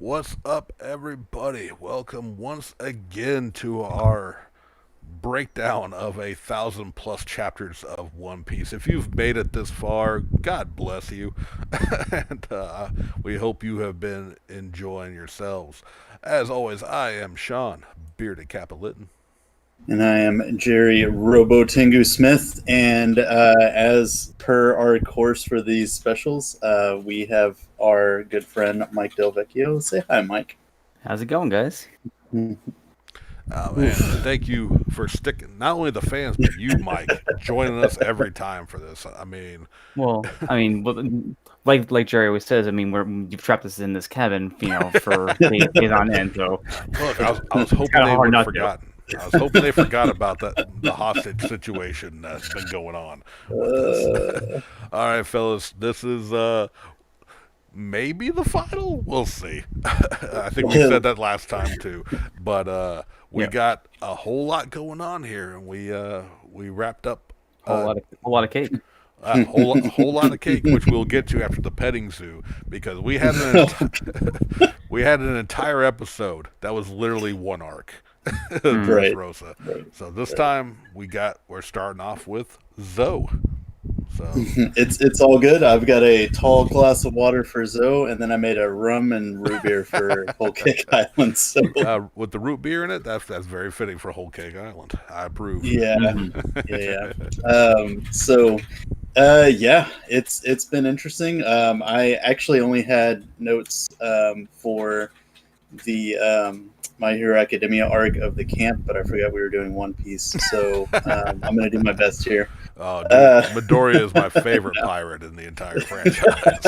What's up, everybody? Welcome once again to our breakdown of 1,000 plus chapters of One Piece. If you've made it this far, God bless you. and we hope you have been enjoying yourselves. As always, I am Sean, Bearded Capitalitin. And I am Jerry Robo Tengu Smith. And as per our course for these specials, we have our good friend Mike Del Vecchio. Say hi, Mike. How's it going, guys? And thank you for sticking, not only the fans, but you, Mike, joining us every time for this. Like Jerry always says, you've trapped us in this cabin, for days on end. So look, I was hoping they were forgotten. I was hoping they forgot about the hostage situation that's been going on. All right, fellas, this is maybe the final. We'll see. I think we said that last time too, but we got a whole lot going on here, and we wrapped up a whole lot of cake. A whole lot of cake, which we'll get to after the petting zoo, because we had an entire episode that was literally one arc. Right. Rosa. Right. So this time we're starting off with Zoe. So it's all good. I've got a tall glass of water for Zoe, and then I made a rum and root beer for Whole Cake Island. So with the root beer in it, that's very fitting for Whole Cake Island. I approve. Yeah. It's been interesting. I actually only had notes for the My Hero Academia arc of the camp, but I forgot we were doing One Piece, so I'm going to do my best here. Oh, dude, Midoriya is my favorite pirate in the entire franchise.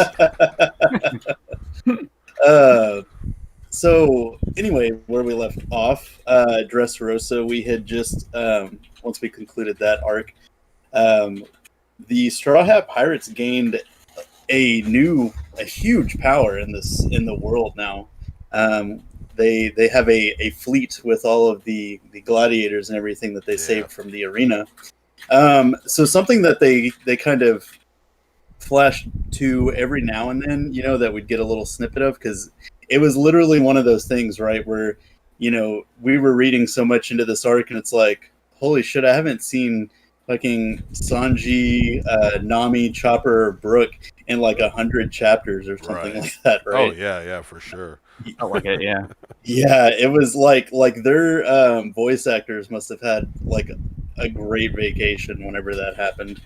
So anyway, where we left off, Dressrosa, we had just once we concluded that arc, the Straw Hat Pirates gained a huge power in the world now. They have a fleet with all of the gladiators and everything that they saved from the arena. So something that they kind of flashed to every now and then, that we'd get a little snippet of, because it was literally one of those things, right, where, we were reading so much into this arc, and it's like, holy shit, I haven't seen fucking Sanji, Nami, Chopper, or Brook in like 100 chapters or something like that, right? Oh yeah, for sure. I like it, yeah. Yeah, it was like their voice actors must have had like a great vacation whenever that happened.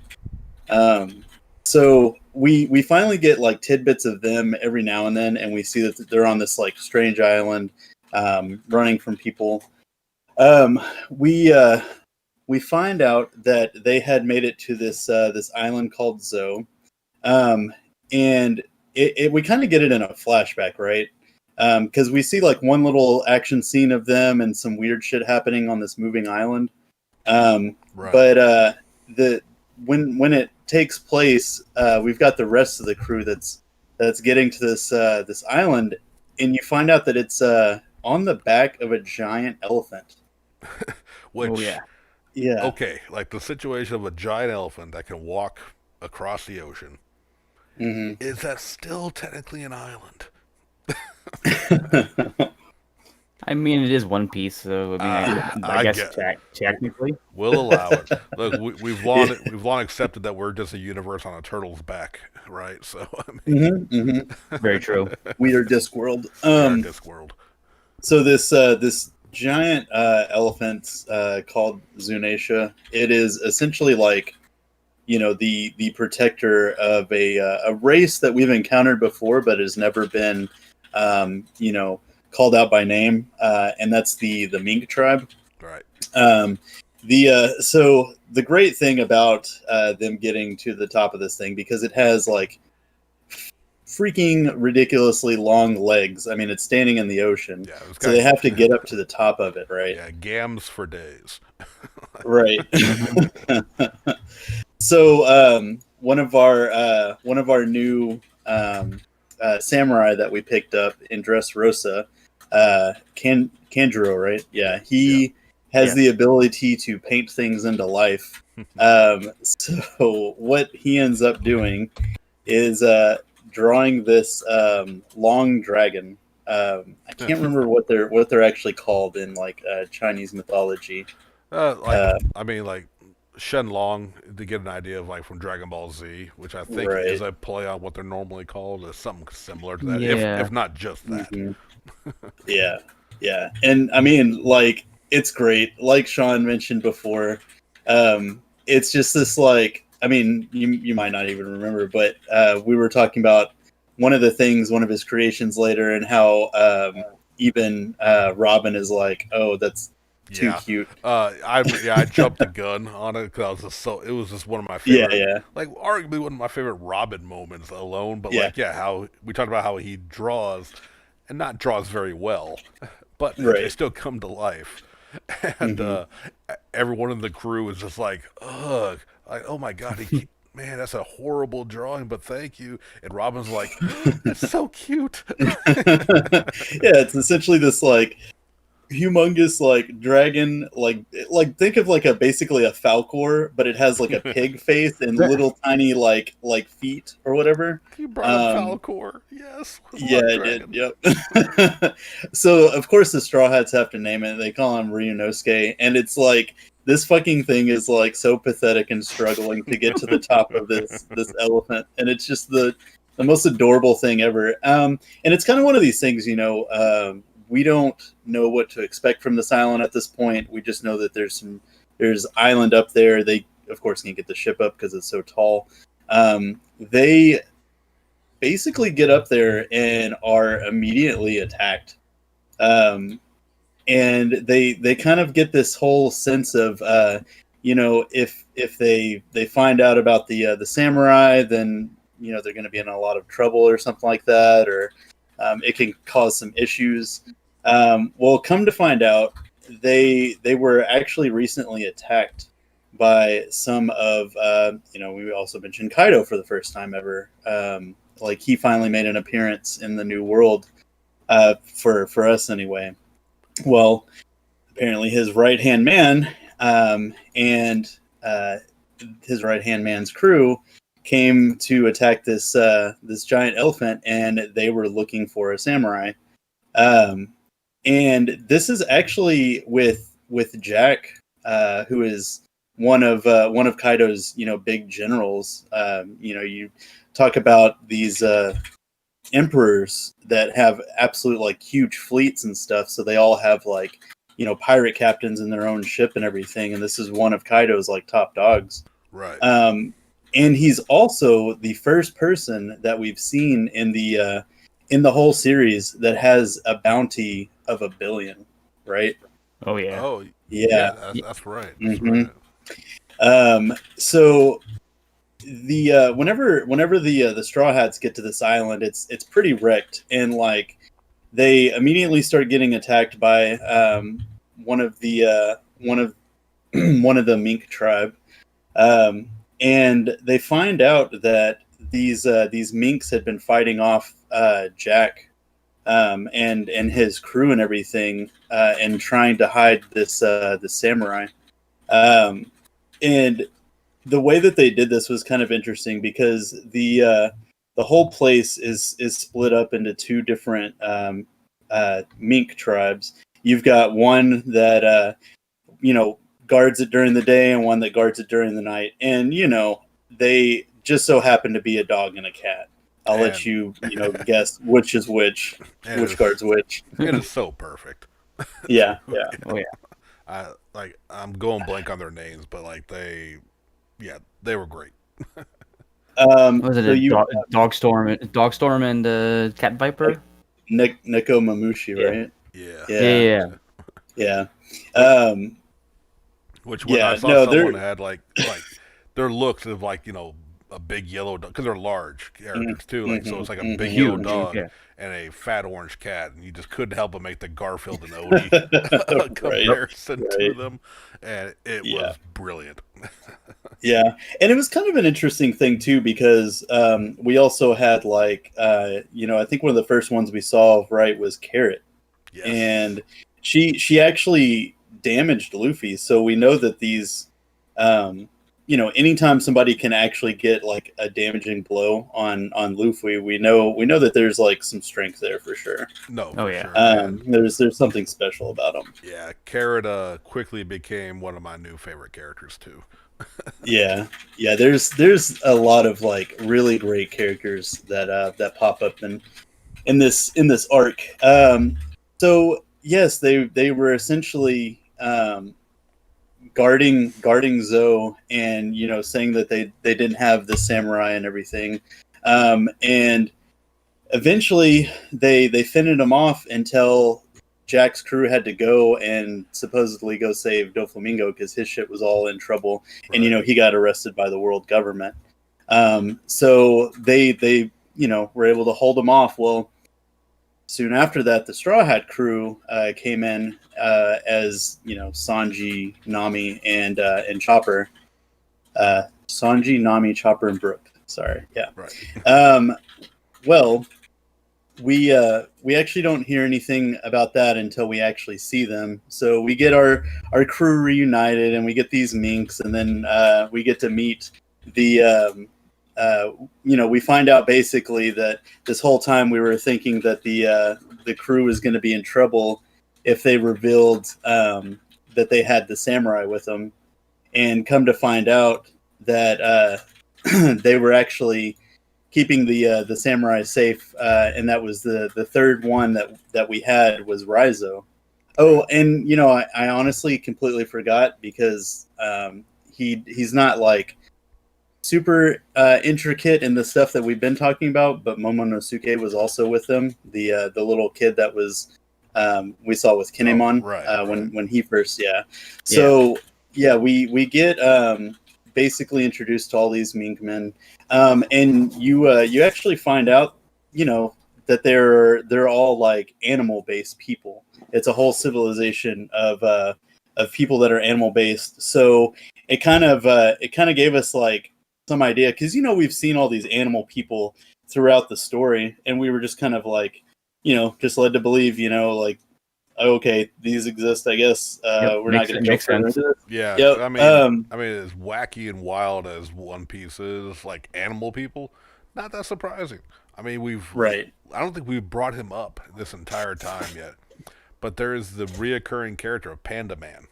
So we finally get like tidbits of them every now and then, and we see that they're on this like strange island, running from people. We find out that they had made it to this island called Zoe, and we kind of get it in a flashback, right? Because we see like one little action scene of them and some weird shit happening on this moving island. Right. But when it takes place, we've got the rest of the crew that's getting to this island, and you find out that it's on the back of a giant elephant. Which, yeah. Okay, like the situation of a giant elephant that can walk across the ocean. Mm-hmm. Is that still technically an island? I mean, it is One Piece, so I guess technically we'll allow it. Look, we've long accepted that we're just a universe on a turtle's back, right? So I mean, very true. We are Discworld. Discworld. So this giant elephant called Zunatia, it is essentially like, the protector of a race that we've encountered before, but has never been called out by name, and that's the Mink tribe. Right. So the great thing about them getting to the top of this thing, because it has like freaking ridiculously long legs. I mean, it's standing in the ocean, so they have to get up to the top of it, right? Yeah, gams for days. Right. So one of our new samurai that we picked up in Dressrosa, Kanjuro, right? Yeah, he has the ability to paint things into life. So what he ends up doing is drawing this long dragon, I can't remember what they're actually called in like Chinese mythology. Like Shenlong, to get an idea of like from Dragon Ball Z, which I think Right. is a play on what they're normally called, is something similar to that, Yeah. if not just that. Mhm. Yeah, yeah, and I mean, like, it's great. Like Sean mentioned before, it's just this like, I mean, you might not even remember, but we were talking about one of his creations later, and how even Robin is like, oh, that's too Yeah. cute. I jumped the gun on it because it was just one of my Yeah, favorite, yeah, like arguably one of my favorite Robin moments alone. But yeah. like, yeah, how we talked about how he draws, and not draws very well, but they Right. still come to life. And Hmm. everyone in the crew is just like, ugh, like, oh my god, man, that's a horrible drawing, but thank you. And Robin's like, it's so cute. Yeah, it's essentially this like humongous like dragon, like think of like a basically a Falcor, but it has like a pig face and little tiny like feet or whatever. You brought up Um, Falcor, yes, with yeah, Blood I did. Dragon. Yep. So of course the Straw Hats have to name it. They call him Ryunosuke, and it's like this fucking thing is like so pathetic and struggling to get to the top of this elephant, and it's just the most adorable thing ever. And it's kind of one of these things, you know. We don't know what to expect from this island at this point. We just know that there's island up there. They of course can't get the ship up because it's so tall. They basically get up there and are immediately attacked. And they kind of get this whole sense of you know, if they find out about the samurai, then you know they're going to be in a lot of trouble or something like that, or it can cause some issues. Well, come to find out, they were actually recently attacked by some of you know, we also mentioned Kaido for the first time ever. Like he finally made an appearance in the New World for us anyway. Well, apparently his right hand man and his right hand man's crew came to attack this giant elephant, and they were looking for a samurai. Um, and this is actually with Jack, who is one of Kaido's, you know, big generals. You know, you talk about these emperors that have absolute like huge fleets and stuff, so they all have like, you know, pirate captains in their own ship and everything, and this is one of Kaido's like top dogs. Right. And he's also the first person that we've seen in the whole series that has a bounty of 1 billion, right? Oh yeah. Oh, Yeah. that's right. That's Mhm. right. So the whenever the Straw Hats get to this island, it's pretty wrecked, and like they immediately start getting attacked by one of the one of the Mink tribe, and they find out that these minks had been fighting off Jack and his crew and everything, and trying to hide this samurai. And the way that they did this was kind of interesting because the whole place is split up into two different mink tribes. You've got one that you know, guards it during the day, and one that guards it during the night. And you know, they just so happen to be a dog and a cat. I'll let And- you know, guess which is which guards which. It is so perfect. Yeah, yeah. Oh yeah. I'm going blank on their names, but like they were great. What was it So you Dogstorm and Cat Viper? Neko Mamushi, Yeah. right? Yeah. Yeah. Yeah. Which when Yeah, I saw no, someone they're- had like their looks of like, you know, a big yellow dog, because they're large characters too. Like so, it's like a big yellow Huge, dog yeah. and a fat orange cat, and you just couldn't help but make the Garfield and Odie Right, comparison to right. them, and it Yeah. was brilliant. Yeah, and it was kind of an interesting thing too because we also had like you know, I think one of the first ones we saw, right, was Carrot, Yes. and she actually damaged Luffy, so we know that these anytime somebody can actually get like a damaging blow on Luffy, we know that there's like some strength there for sure. No, Oh, for yeah. sure. And, There's something special about him. yeah, Carrot quickly became one of my new favorite characters too. Yeah, there's a lot of like really great characters that pop up in this arc. So yes, they were essentially guarding Zoe, and saying that they didn't have the samurai and everything, and eventually they fended him off until Jack's crew had to go and supposedly go save Doflamingo because his shit was all in trouble, and he got arrested by the world government. So they were able to hold him off. Well, soon after that, the Straw Hat crew came in as Sanji, Nami, and Chopper. Sanji, Nami, Chopper, and Brook. Sorry, yeah. Right. Well, we actually don't hear anything about that until we actually see them. So we get our crew reunited, and we get these minks, and then we get to meet the. We find out basically that this whole time we were thinking that the crew was going to be in trouble if they revealed that they had the samurai with them, and come to find out that they were actually keeping the samurai safe, and that was the third one that we had was Raizo. Oh, and I honestly completely forgot because he's not like super intricate in the stuff that we've been talking about, but Momonosuke was also with them, the little kid that was we saw with Kinemon when he first So we get basically introduced to all these mink men, and you actually find out that they're all like animal based people. It's a whole civilization of people that are animal based. So it kind of gave us like some idea, because we've seen all these animal people throughout the story, and we were just kind of like just led to believe like, okay, these exist, I guess. We're not going to jump further into this. Yeah, Yep. I mean, as wacky and wild as One Piece is, like animal people, not that surprising. I mean, I don't think we've brought him up this entire time yet, but there is the reoccurring character of Panda Man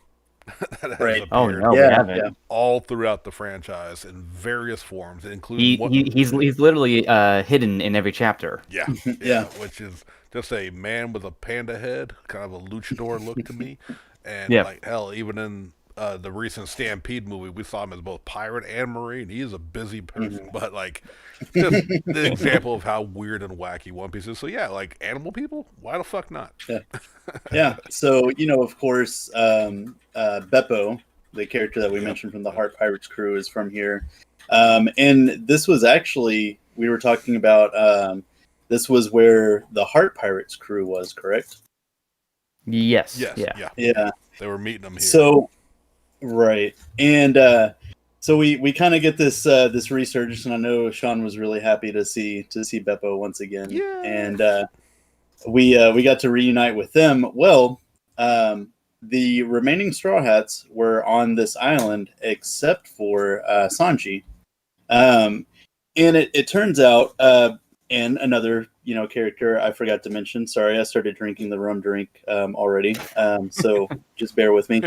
that has appeared all throughout the franchise in various forms, including he's literally hidden in every chapter. Yeah, which is just a man with a panda head, kind of a luchador look to me. And like hell, even in the recent Stampede movie, we saw him as both pirate and marine. He is a busy person, but like just the example of how weird and wacky One Piece is. So yeah, like animal people, why the fuck not? Yeah. So of course, Beppo, the character that we mentioned from the Heart Pirates crew, is from here. And this was actually, we were talking about, this was where the Heart Pirates crew was, correct? Yes. Yeah. They were meeting them here. So, right. And so we kind of get this resurgence, and I know Sean was really happy to see Beppo once again. Yeah. And we got to reunite with them. Well, the remaining Straw Hats were on this island except for Sanji. And it turns out, and another character I forgot to mention. Sorry, I started drinking the rum drink already. So just bear with me.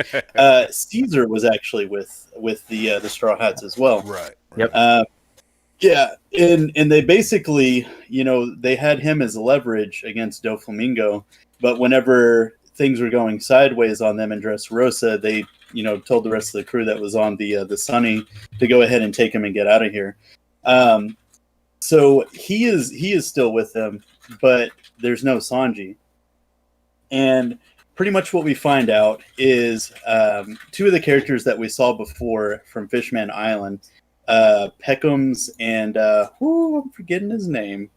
Caesar was actually with the Straw Hats as well. Right. Yep. Yeah, and they basically, they had him as leverage against Doflamingo, but whenever things were going sideways on them in Dressrosa, they, told the rest of the crew that was on the Sunny to go ahead and take him and get out of here. So he is still with them, but there's no Sanji. And pretty much what we find out is two of the characters that we saw before from Fishman Island, Peckham's and I'm forgetting his name.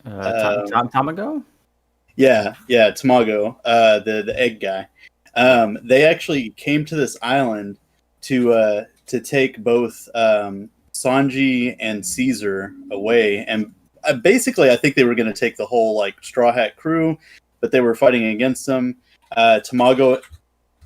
Tamago? Yeah, Tamago, the egg guy. They actually came to this island to take both Sanji and Caesar away, and basically I think they were going to take the whole like Straw Hat crew, but they were fighting against them. Tamago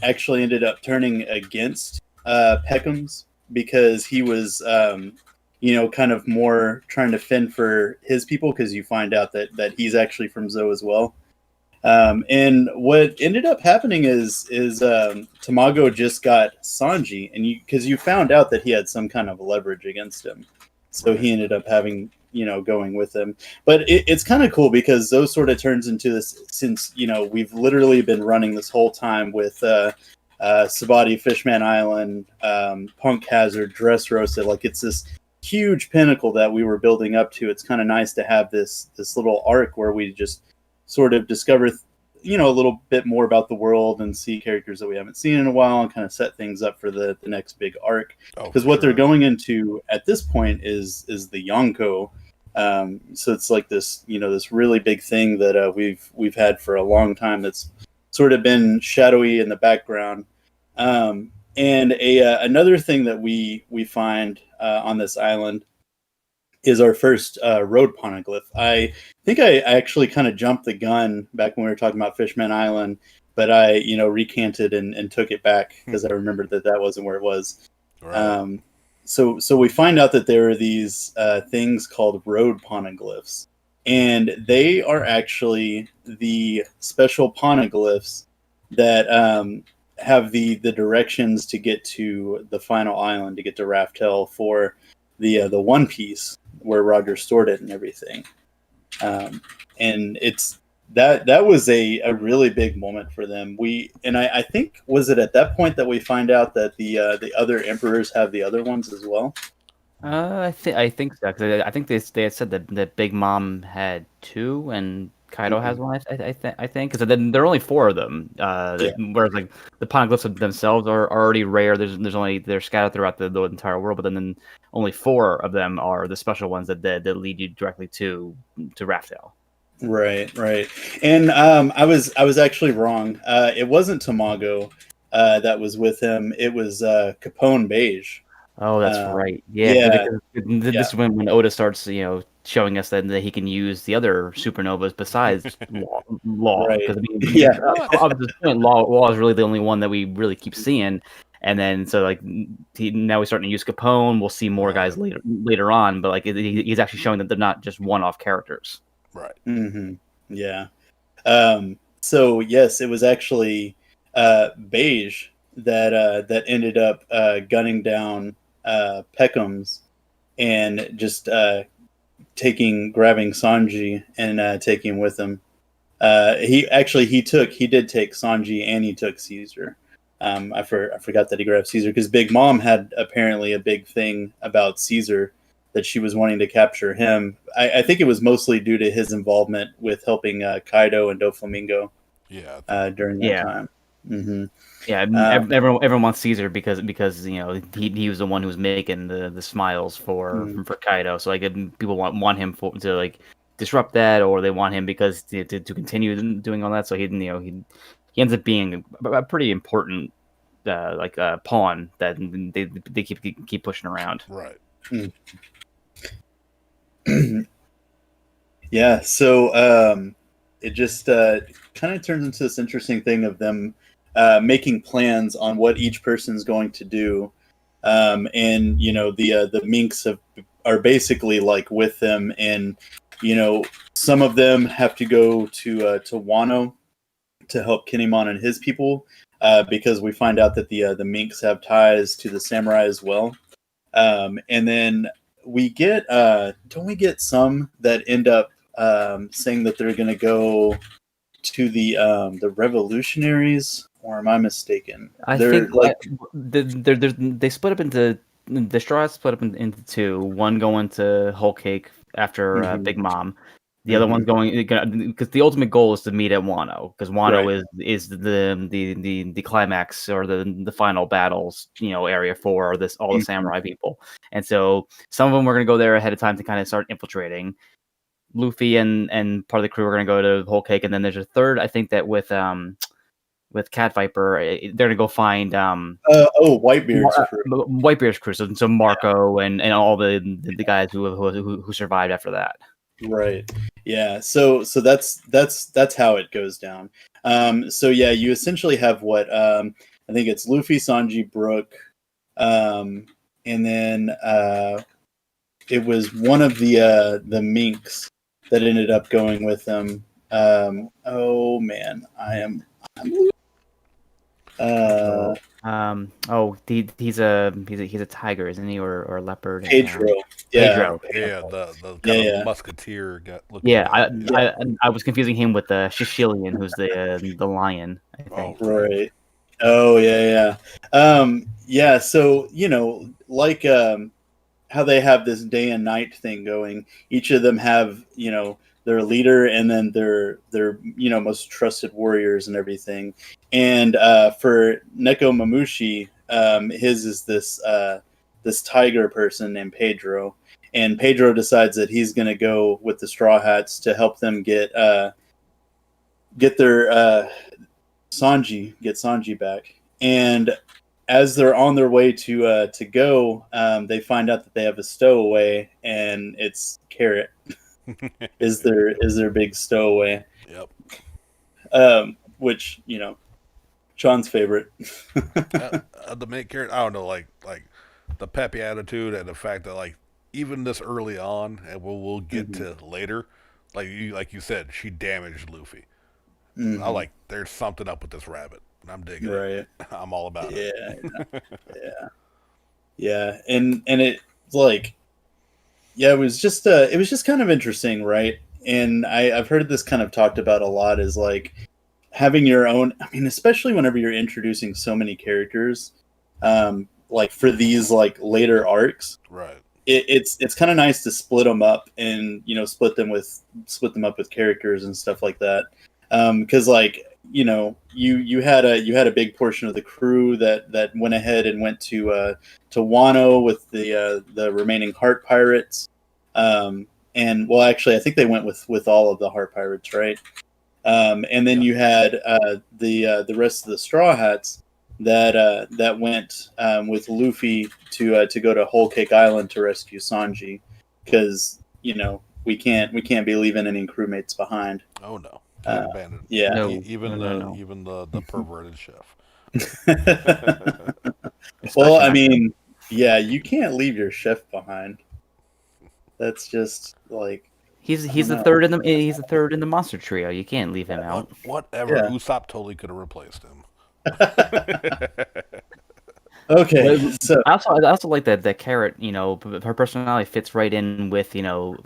actually ended up turning against Peckham's, because he was, kind of more trying to fend for his people, because you find out that he's actually from Zoe as well. And what ended up happening is Tamago just got Sanji, and because you found out that he had some kind of leverage against him, so he ended up having going with him. But it's kind of cool because Zoe sort of turns into this, since we've literally been running this whole time with Sabati, Fishman Island, Punk Hazard, Dressrosa. Like, it's this huge pinnacle that we were building up to. It's kind of nice to have this little arc where we just sort of discover a little bit more about the world and see characters that we haven't seen in a while, and kind of set things up for the next big arc. Because what they're going into at this point is the Yonko. So it's like this this really big thing that we've had for a long time, that's sort of been shadowy in the background. And another thing that we find on this island is our first road poneglyph. I think I actually kind of jumped the gun back when we were talking about Fishman Island, but I recanted and took it back because I remembered that wasn't where it was. Right. So we find out that there are these things called road poneglyphs, and they are actually the special poneglyphs that have the directions to get to the final island, to get to Raftel for the One Piece, where Roger stored it and everything. And it's that was a really big moment for them. I think, was it at that point that we find out that the other emperors have the other ones as well? I think so, because I think they had said that Big Mom had 2 and Kaido has 1. I think, because then there are only 4 of them. Whereas like the poneglyphs themselves are already rare. They're scattered throughout the entire world, but then only 4 of them are the special ones that lead you directly to Raftel. Right. And I was actually wrong. It wasn't Tamago that was with him. It was Capone Beige. Oh, that's right. Yeah. This is when Oda starts, showing us that he can use the other supernovas besides Law. Right. Because obviously, Law is really the only one that we really keep seeing. And then so like now we're starting to use Capone. We'll see more guys later on, but like he's actually showing that they're not just one-off characters. Right. Mm-hmm. Yeah. So yes, it was actually Beige that ended up gunning down Peckham's and just grabbing Sanji and taking him with him. He did take Sanji, and he took Caesar. I forgot that he grabbed Caesar, because Big Mom had apparently a big thing about Caesar, that she was wanting to capture him. I think it was mostly due to his involvement with helping Kaido and Doflamingo. During that time. Mm-hmm. Yeah, everyone wants Caesar because he was the one who was making the smiles for Kaido. So like people want him to like disrupt that, or they want him because to continue doing all that. So he ends up being a pretty important pawn that they keep pushing around. Right. Yeah. So it just kind of turns into this interesting thing of them making plans on what each person's going to do, and the Minks are basically like with them, and some of them have to go to Wano to help Kinemon and his people, because we find out that the Minks have ties to the samurai as well, and then we get don't we get some that end up saying that they're going to go to the revolutionaries? Or am I mistaken? I think like they split up into the Straw Hats split up into 2. One going to Whole Cake after Big Mom. The other one's going because the ultimate goal is to meet at Wano, because Wano is the climax, or the final battles area for all the samurai people. And so some of them were going to go there ahead of time to kind of start infiltrating. Luffy and part of the crew are going to go to Whole Cake, and then there's a third, I think, that with Cat Viper, they're gonna go find Whitebeard's crew. So Marco and all the guys who survived after that. Right. Yeah. So that's how it goes down. So yeah, you essentially have what I think it's Luffy, Sanji, Brook, and then it was one of the minks that ended up going with them. Oh man, I'm he's a tiger, isn't he, or a leopard? Pedro. Pedro. Yeah, the kind of musketeer Yeah, I was confusing him with Shishilian, who's the lion, I think. Oh, right. Oh yeah. Yeah, so like how they have this day and night thing going, each of them have, their leader and then their most trusted warriors and everything. And for Neko Mamushi, his is this tiger person named Pedro. And Pedro decides that he's going to go with the Straw Hats to help them get their Sanji back. And as they're on their way to go, they find out that they have a stowaway, and it's Carrot. is their big stowaway. Yep. Which Sean's favorite. The main character, I don't know, like the peppy attitude and the fact that like even this early on, and we'll get to later, like you said, she damaged Luffy. I like there's something up with this rabbit. I'm digging it. I'm all about it. Yeah. And it's like, it was just kind of interesting, right? And I've heard this kind of talked about a lot, is like having your own. I mean, especially whenever you're introducing so many characters, like for these like later arcs, right? It's kind of nice to split them up and split them up with characters and stuff like that, because like you had a big portion of the crew that went ahead and went to Wano with the remaining Heart Pirates, and well, actually, I think they went with all of the Heart Pirates, right? And then you had the rest of the Straw Hats that went with Luffy to go to Whole Cake Island to rescue Sanji, because we can't be leaving any crewmates behind. Oh no. Abandoned. Yeah. No, even the perverted chef. Well, I mean, yeah, you can't leave your chef behind. That's just like he's the third in the monster trio. You can't leave him out. Whatever. Yeah. Usopp totally could have replaced him. Okay, so I also like that Carrot. Her personality fits right in with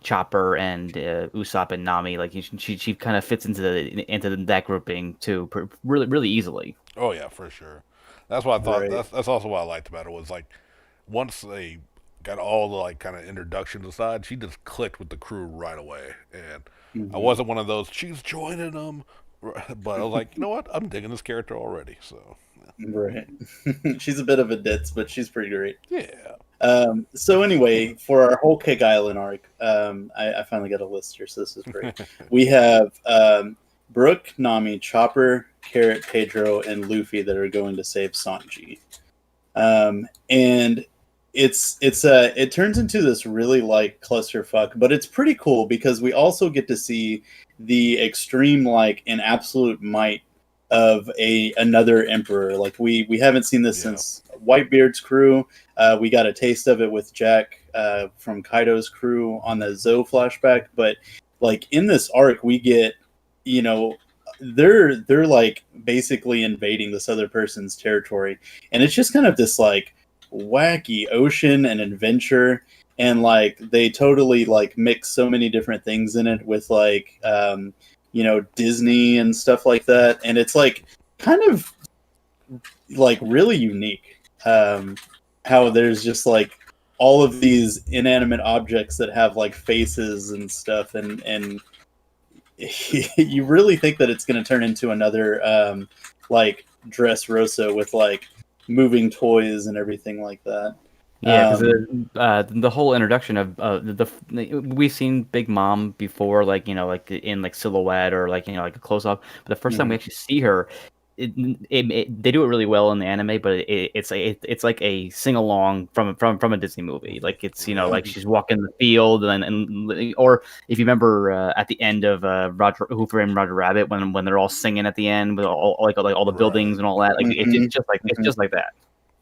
Chopper and Usopp and Nami. Like she kind of fits into that grouping too, really really easily. Oh yeah, for sure. That's what I thought. Right. That's also what I liked about it, was like once they got all the like kind of introductions aside, she just clicked with the crew right away. And I wasn't one of those she's joining them, but I was like, you know what, I'm digging this character already. So. Right. She's a bit of a ditz, but she's pretty great. Yeah. So anyway, for our Whole Cake Island arc, I finally got a list here, so this is great. We have Brook, Nami, Chopper, Carrot, Pedro, and Luffy that are going to save Sanji. And it turns into this really like clusterfuck, but it's pretty cool because we also get to see the extreme like and absolute might of another emperor. Like we haven't seen this since Whitebeard's crew. We got a taste of it with Jack from Kaido's crew on the Zoe flashback, but like in this arc we get they're like basically invading this other person's territory, and it's just kind of this like wacky ocean and adventure, and like they totally like mix so many different things in it with like Disney and stuff like that, and it's like kind of like really unique how there's just like all of these inanimate objects that have like faces and stuff, and you really think that it's going to turn into another like Dressrosa with like moving toys and everything like that. Yeah, because the whole introduction of we've seen Big Mom before, like like in like silhouette or like like a close up. But the first time we actually see her, they do it really well in the anime. But it's like a sing along from a Disney movie. Like it's like she's walking the field and or if you remember at the end of Who Framed Roger Rabbit when they're all singing at the end with all the buildings and all that. Like it's just like that.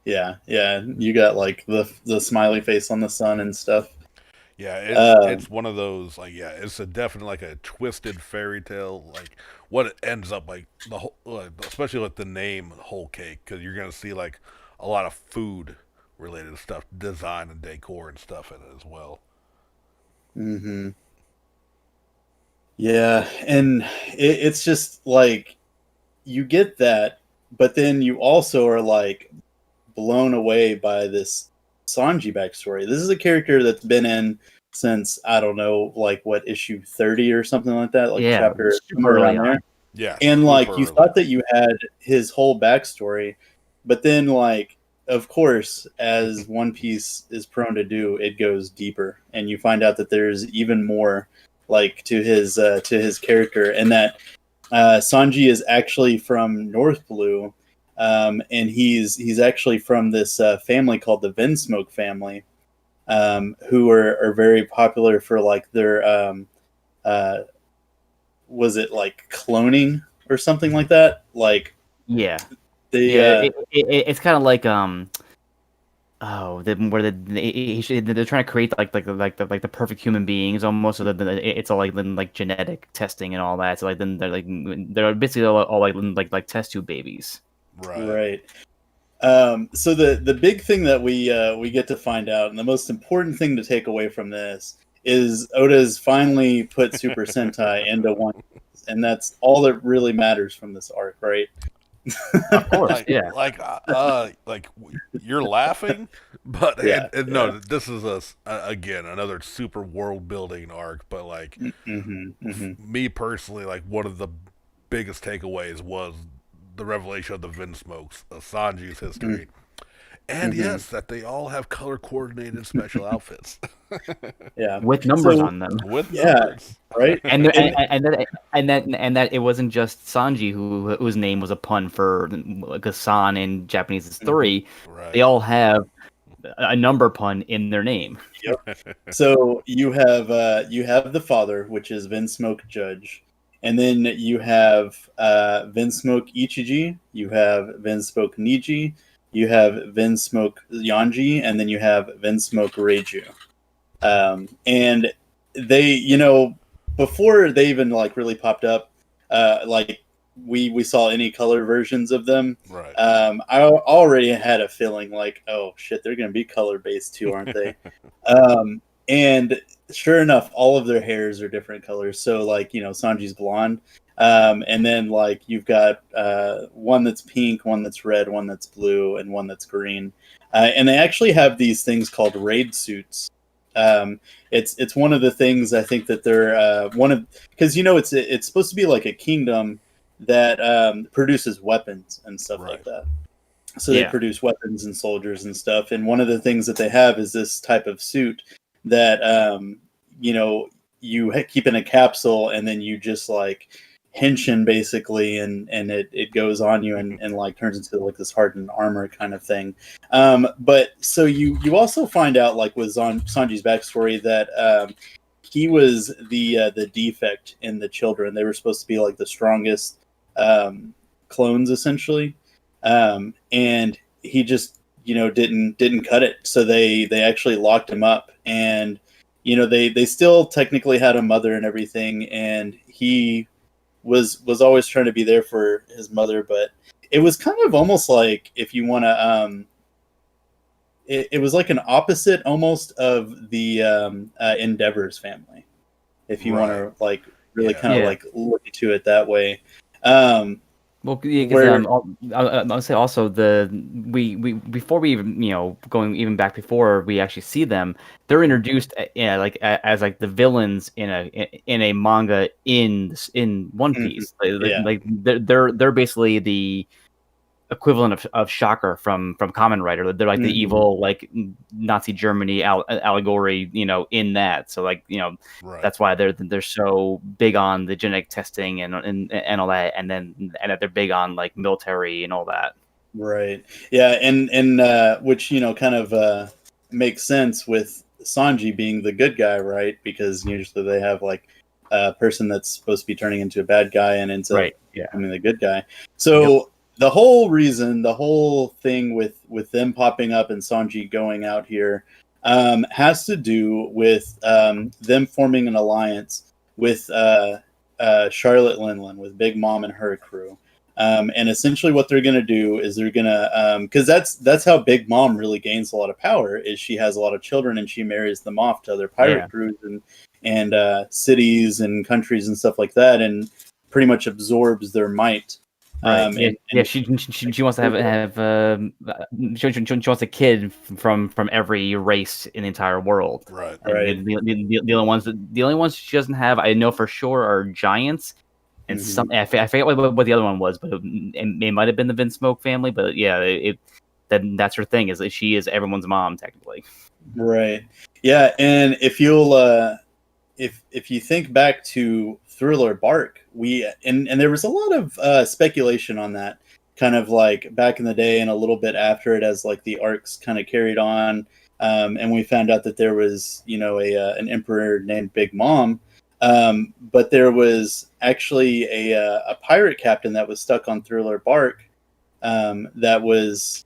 Yeah, yeah. You got like the smiley face on the sun and stuff. Yeah, Um, it's one of those like yeah, it's a definite like a twisted fairy tale like what it ends up like the whole especially with the name whole cake because you're gonna see like a lot of food related stuff, design and decor and stuff in it as well. hmm Yeah, and it's just like you get that, but then you also are like blown away by this Sanji backstory. This is a character that's been in since I don't know, like what issue 30 or something like that, like Yeah, chapter super somewhere early around on. there. Yeah, And super like you early. thought that you had his whole backstory, but then like of course, as One Piece is prone to do, it goes deeper, and you find out that there's even more like to his character, and that Sanji is actually from North Blue, and he's actually from this family called the Vinsmoke family, who are very popular for like their uh, was it like cloning or something like that? Like Yeah, they yeah. It's kind of like oh, they're trying to create the perfect human beings almost, so that it's all like genetic testing and all that. So like then they're basically all like test tube babies. Right. right. So the big thing that we get to find out, and the most important thing to take away from this, is Oda's finally put Super Sentai into one, and that's all that really matters from this arc, right? Of course, yeah. You're laughing, but Yeah, and yeah. no, this is again another super world building arc. But like hmm hmm me personally, like one of the biggest takeaways was the revelation of the Vinsmokes, Sanji's history, and hmm yes, that they all have color coordinated special outfits Yeah. With numbers So on them. with yeah, numbers. right. And there, And and that it wasn't just Sanji whose name was a pun for because San in Japanese is mhm, 3. They Right. all have a number pun in their name. yep. So you have the father, which is Vinsmoke Judge, and then you have Vinsmoke Ichiji, you have Vinsmoke Niji, you have Vinsmoke Yanji, and then you have Vinsmoke Reiju. And they, before they even like really popped up, like we saw any color versions of them. Right. I already had a feeling like, oh shit, they're going to be color based too, aren't they? And sure enough, all of their hairs are different colors. So like Sanji's blonde, and then like you've got one that's pink, one that's red, one that's blue, and one that's green. And they actually have these things called raid suits. It's one of the things I think that they're one of because it's supposed to be like a kingdom that produces weapons and stuff like Right. that. So they Yeah. produce weapons and soldiers and stuff. And one of the things that they have is this type of suit that you know keep in a capsule, and then you just like henshin basically, and it goes on you and like turns into like this hardened armor kind of thing. But so you also find out like with Sanji's backstory that he was the defect in the children. They were supposed to be like the strongest clones essentially, and he just didn't cut it. So they actually locked him up, and they still technically had a mother and everything, and he was always trying to be there for his mother, but it was kind of almost like if you want to it was like an opposite almost of the Endeavor's family, if you want Right. to like really Yeah. kind of Yeah. like look into it that way. um Well, yeah, because where I'll say also we before we even going even back before we actually see them, they're introduced as like the villains in a manga in One Mhm. Piece. Like, Yeah. like they're basically the equivalent of Shocker from Kamen Rider. They're like the Mhm. evil like Nazi Germany allegory, in that. So like Right. that's why they're so big on the genetic testing and all that, and that they're big on like military and all that. Right. Yeah, and which kind of makes sense with Sanji being the good guy, right? Because usually they have like a person that's supposed to be turning into a bad guy and ends up Right. Yeah. becoming the good guy. Yep. So the whole reason, the whole thing with them popping up and Sanji going out here has to do with them forming an alliance with Charlotte Linlin, with Big Mom and her crew. And essentially what they're going to do is they're going to, because that's how Big Mom really gains a lot of power, is she has a lot of children and she marries them off to other pirate crews and cities and countries and stuff like that, and pretty much absorbs their might. Right. She wants to have she wants a kid from every race in the entire world. Right. Right. The only ones she doesn't have, I know for sure, are giants. And some I forget what the other one was, but it might have been the Vince Smoke family. But yeah, that's her thing, is that she is everyone's mom technically. Right. Yeah, and if you'll if you think back to Thriller Bark, and there was a lot of speculation on that, kind of like back in the day and a little bit after it, as like the arcs kind of carried on, and we found out that there was an emperor named Big Mom. But there was actually a pirate captain that was stuck on Thriller Bark, that was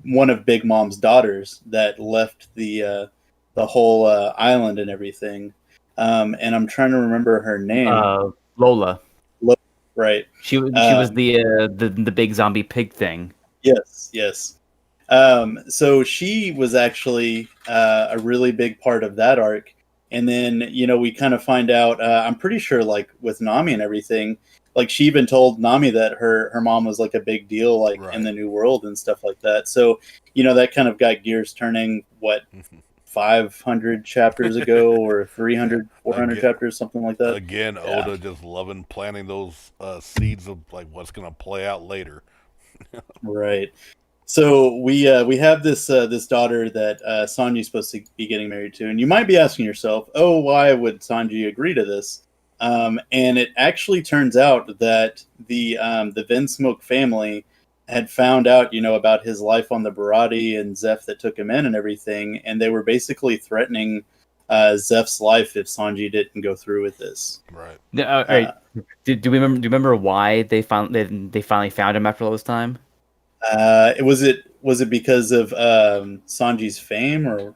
one of Big Mom's daughters that left the whole island and everything. And I'm trying to remember her name. Lola. Right. She was the big zombie pig thing. Yes. So she was actually a really big part of that arc. And then, we kind of find out, I'm pretty sure, like, with Nami and everything, like, she even told Nami that her mom was, like, a big deal, like, in the New World and stuff like that. So, that kind of got gears turning, 500 chapters ago, or 300, 400 chapters, something like that. Again, Oda just loving planting those seeds of, like, what's going to play out later. Right. So we have this daughter that Sanji's supposed to be getting married to, and you might be asking yourself, "Oh, why would Sanji agree to this?" And it actually turns out that the Vinsmoke family had found out, about his life on the Barati and Zeph that took him in and everything, and they were basically threatening Zeph's life if Sanji didn't go through with this. Right. Right. Do you remember why they finally found him after all this time? Was it because of Sanji's fame, or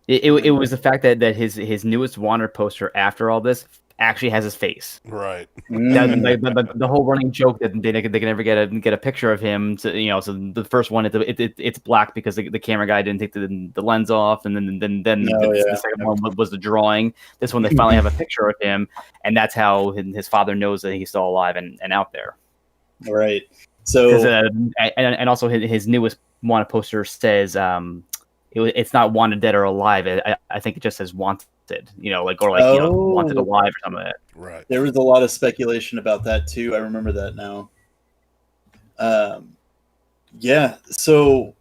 it was the fact that his newest Wanted poster after all this actually has his face. Right. The whole running joke that they can never get a picture of him. So the first one it's black because the camera guy didn't take the lens off, and then the second one was the drawing. This one they finally have a picture of him, and that's how his father knows that he's still alive and out there. Right. So and also his newest Wanted poster says it's not Wanted dead or alive. I think it just says Wanted. Wanted alive or something like that. Right. There was a lot of speculation about that too. I remember that now. Yeah. So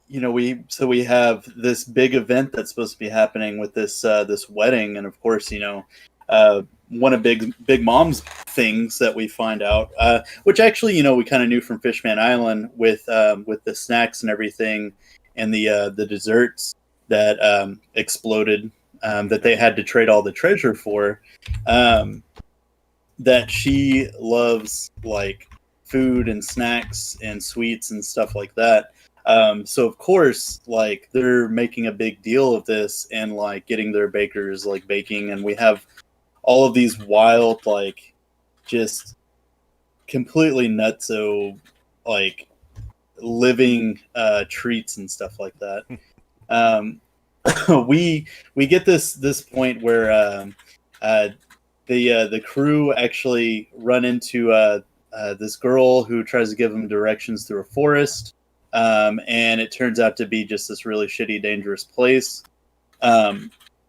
we have this big event that's supposed to be happening with this wedding, and of course, one of Big Mom's things that we find out, which actually we kind of knew from Fishman Island with the snacks and everything, and the desserts that exploded, that they had to trade all the treasure for, that she loves, like, food and snacks and sweets and stuff like that. So of course, like, they're making a big deal of this and, like, getting their bakers, like, baking, and we have all of these wild, like, just completely nutso, like, living treats and stuff like that. We get this point where the crew actually run into this girl who tries to give them directions through a forest, and it turns out to be just this really shitty, dangerous place.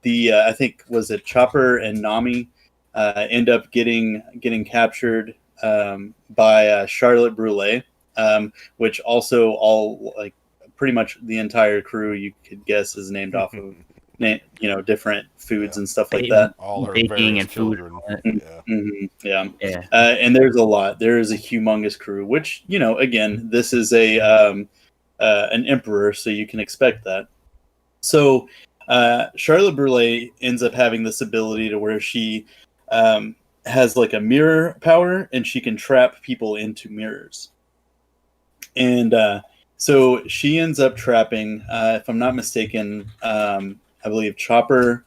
I think, was it Chopper and Nami end up getting captured by Charlotte Brûlé, which also all, like, pretty much the entire crew, you could guess, is named off of different foods and stuff like that. All her Baking and children. Yeah. And there's a lot. There is a humongous crew, which, again, this is an emperor, so you can expect that. So Charlotte Brûlé ends up having this ability to where she has, like, a mirror power, and she can trap people into mirrors. And so she ends up trapping, if I'm not mistaken, I believe Chopper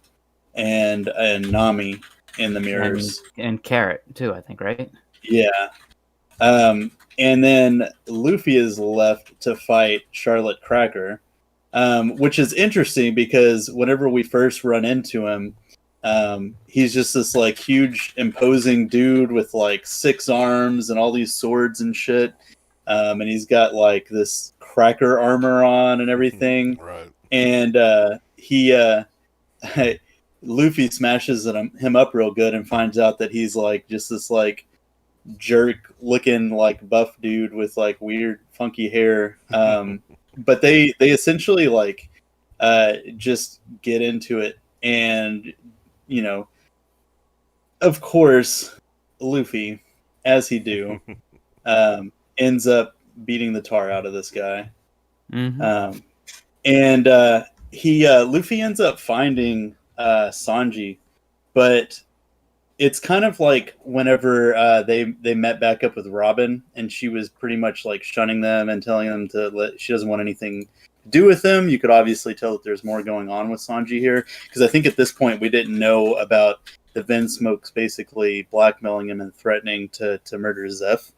and Nami in the mirrors. And Carrot too, I think, right? Yeah. And then Luffy is left to fight Charlotte Cracker, which is interesting because whenever we first run into him, he's just this like huge imposing dude with like 6 arms and all these swords and shit. And he's got like this cracker armor on and everything. Right. And Luffy smashes him up real good and finds out that he's like just this like jerk looking like buff dude with like weird funky hair. But they essentially like just get into it, and you know, of course, Luffy, as he do, ends up beating the tar out of this guy. Mm-hmm. And Luffy ends up finding Sanji, but it's kind of like whenever they met back up with Robin, and she was pretty much like shunning them and telling them she doesn't want anything to do with them. You could obviously tell that there's more going on with Sanji here, because I think at this point we didn't know about the Vinsmokes basically blackmailing him and threatening to murder Zeph.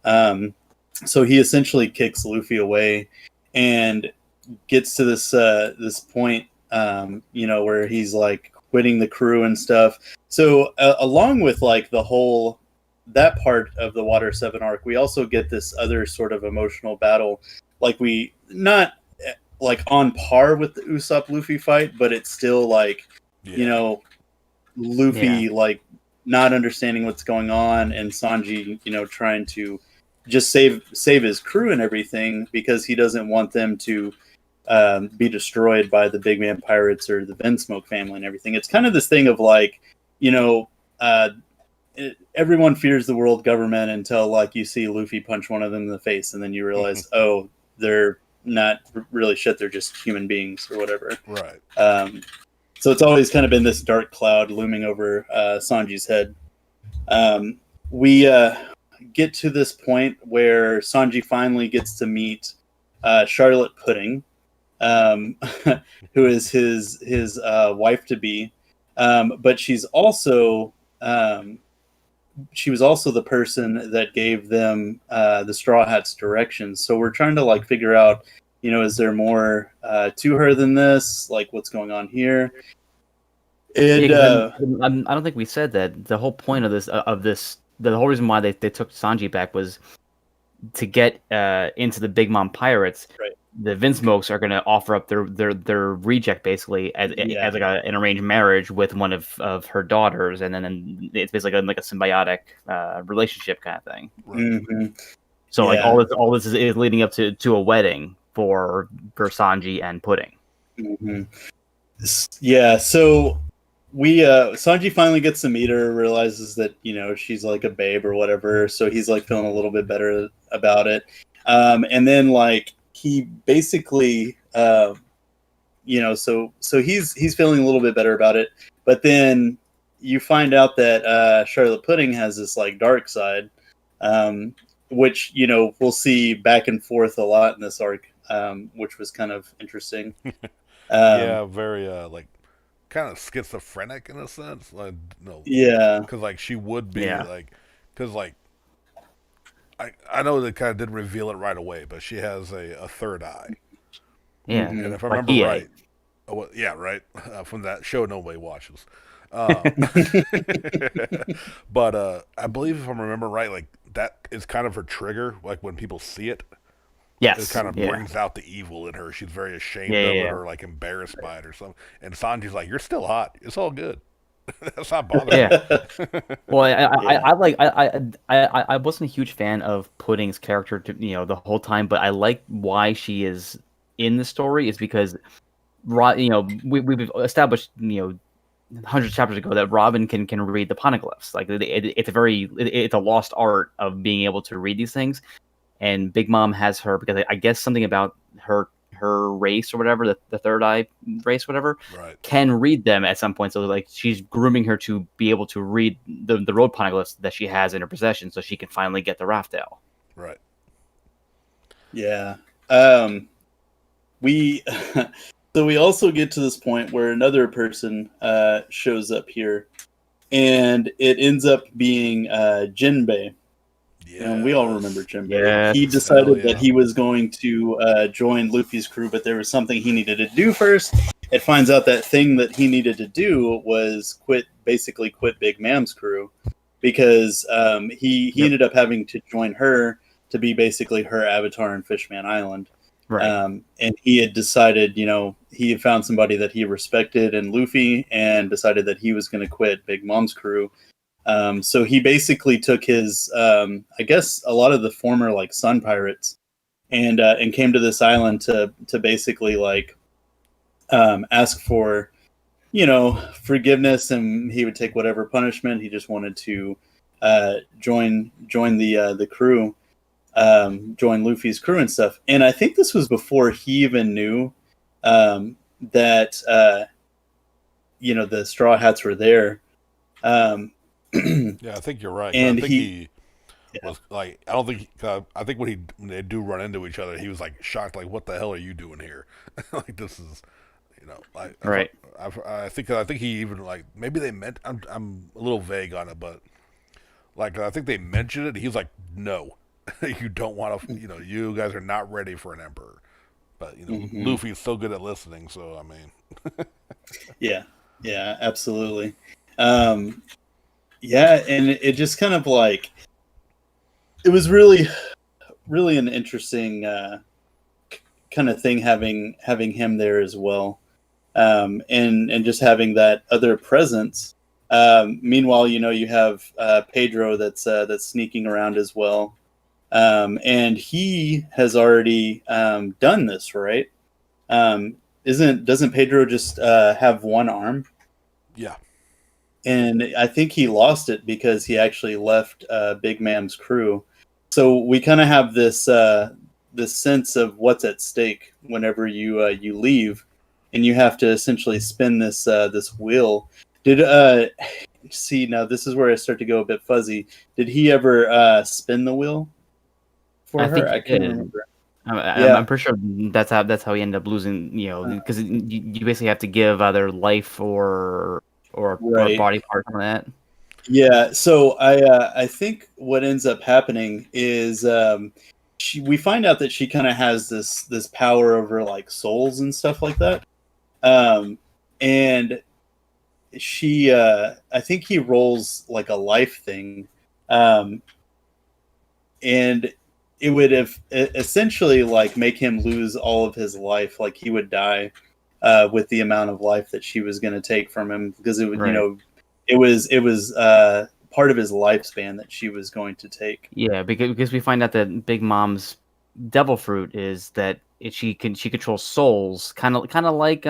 So he essentially kicks Luffy away and gets to this point, where he's like quitting the crew and stuff. So along with like that part of the Water 7 arc, we also get this other sort of emotional battle. Like not like on par with the Usopp Luffy fight, but it's still like, Luffy like not understanding what's going on, and Sanji, trying to just save his crew and everything because he doesn't want them to be destroyed by the Big Man Pirates or the Vinsmoke family and everything. It's kind of this thing of like, everyone fears the world government until like you see Luffy punch one of them in the face, and then you realize, oh, they're not really shit. They're just human beings or whatever. Right. So it's always kind of been this dark cloud looming over Sanji's head. We get to this point where Sanji finally gets to meet Charlotte Pudding, who is his wife to be, but she was also the person that gave them the Straw Hats directions. So we're trying to like figure out, is there more to her than this? Like, what's going on here? And I don't think we said that the whole point of this the whole reason why they took Sanji back was to get into the Big Mom Pirates. Right. The Vinsmokes are going to offer up their reject basically as like an arranged marriage with one of her daughters, and then it's basically like a symbiotic relationship kind of thing. Right. Mm-hmm. So like all this is leading up to a wedding for Sanji and Pudding. Mm-hmm. Yeah. So Sanji finally gets to meet her, realizes that she's like a babe or whatever. So he's like feeling a little bit better about it, and then like. He basically, so he's feeling a little bit better about it. But then you find out that Charlotte Pudding has this like dark side, which we'll see back and forth a lot in this arc, which was kind of interesting. Yeah, very like kind of schizophrenic in a sense. Like yeah, because like she would be because like. I know they kind of didn't reveal it right away, but she has a third eye. Yeah, and if I remember right, right, from that show nobody watches. But I believe if I'm remembering right, like that is kind of her trigger. Like when people see it, yes, it kind of brings out the evil in her. She's very ashamed of it or like embarrassed by it or something. And Sanji's like, "You're still hot. It's all good." That's not bothering. Yeah. Well, I wasn't a huge fan of Pudding's character, the whole time, but I like why she is in the story is because, we've established, hundreds of chapters ago that Robin can read the poneglyphs. Like it's a lost art of being able to read these things, and Big Mom has her because I guess something about her race or whatever, the third eye race, whatever, right, can read them at some point. So like she's grooming her to be able to read the road poneglyphs that she has in her possession, so she can finally get the Raftel. Right. Yeah. We so we also get to this point where another person shows up here, and it ends up being Jinbei. And we all remember Yes. Jinbei. He Yes. decided Hell that yeah. he was going to join Luffy's crew, but there was something he needed to do first. It finds out that thing that he needed to do was basically quit Big Mam's crew, because he Yep. ended up having to join her to be basically her avatar in Fishman Island. Right. And he had decided, he had found somebody that he respected in Luffy, and decided that he was going to quit Big Mom's crew. So he basically took his, I guess, a lot of the former like Sun pirates, and came to this island to basically like ask for, forgiveness, and he would take whatever punishment. He just wanted to join the crew, join Luffy's crew and stuff. And I think this was before he even knew that the Straw Hats were there. Yeah, I think you're right. And I think he he was like, I don't think, I think when they do run into each other, he was like shocked, like, what the hell are you doing here? Like, this is, like, Right. I think he even like, maybe they meant, I'm a little vague on it, but like, I think they mentioned it. He was like, no, you don't want to, you guys are not ready for an emperor. But, Mhm. Luffy's so good at listening, so, I mean, yeah, absolutely. Um, yeah, and it just kind of like, it was really, really an interesting kind of thing having him there as well, and just having that other presence. Meanwhile, you have Pedro that's sneaking around as well, and he has already done this, right? Doesn't Pedro just have one arm? yeah. And I think he lost it because he actually left Big Mam's crew. So we kind of have this sense of what's at stake whenever you leave, and you have to essentially spin this wheel. Did see, now this is where I start to go a bit fuzzy. Did he ever spin the wheel for I her? think he I can't did. remember. I'm Yeah, pretty sure that's how he ended up losing. Because you basically have to give either life or a right. body part on that. Yeah, so I think what ends up happening is we find out that she kind of has this power over like souls and stuff like that. And she I think he rolls like a life thing, um, and it would have essentially like make him lose all of his life, like he would die with the amount of life that she was going to take from him, because it would Right. it was part of his lifespan that she was going to take. Yeah, because we find out that Big Mom's devil fruit is that she controls souls, kind of like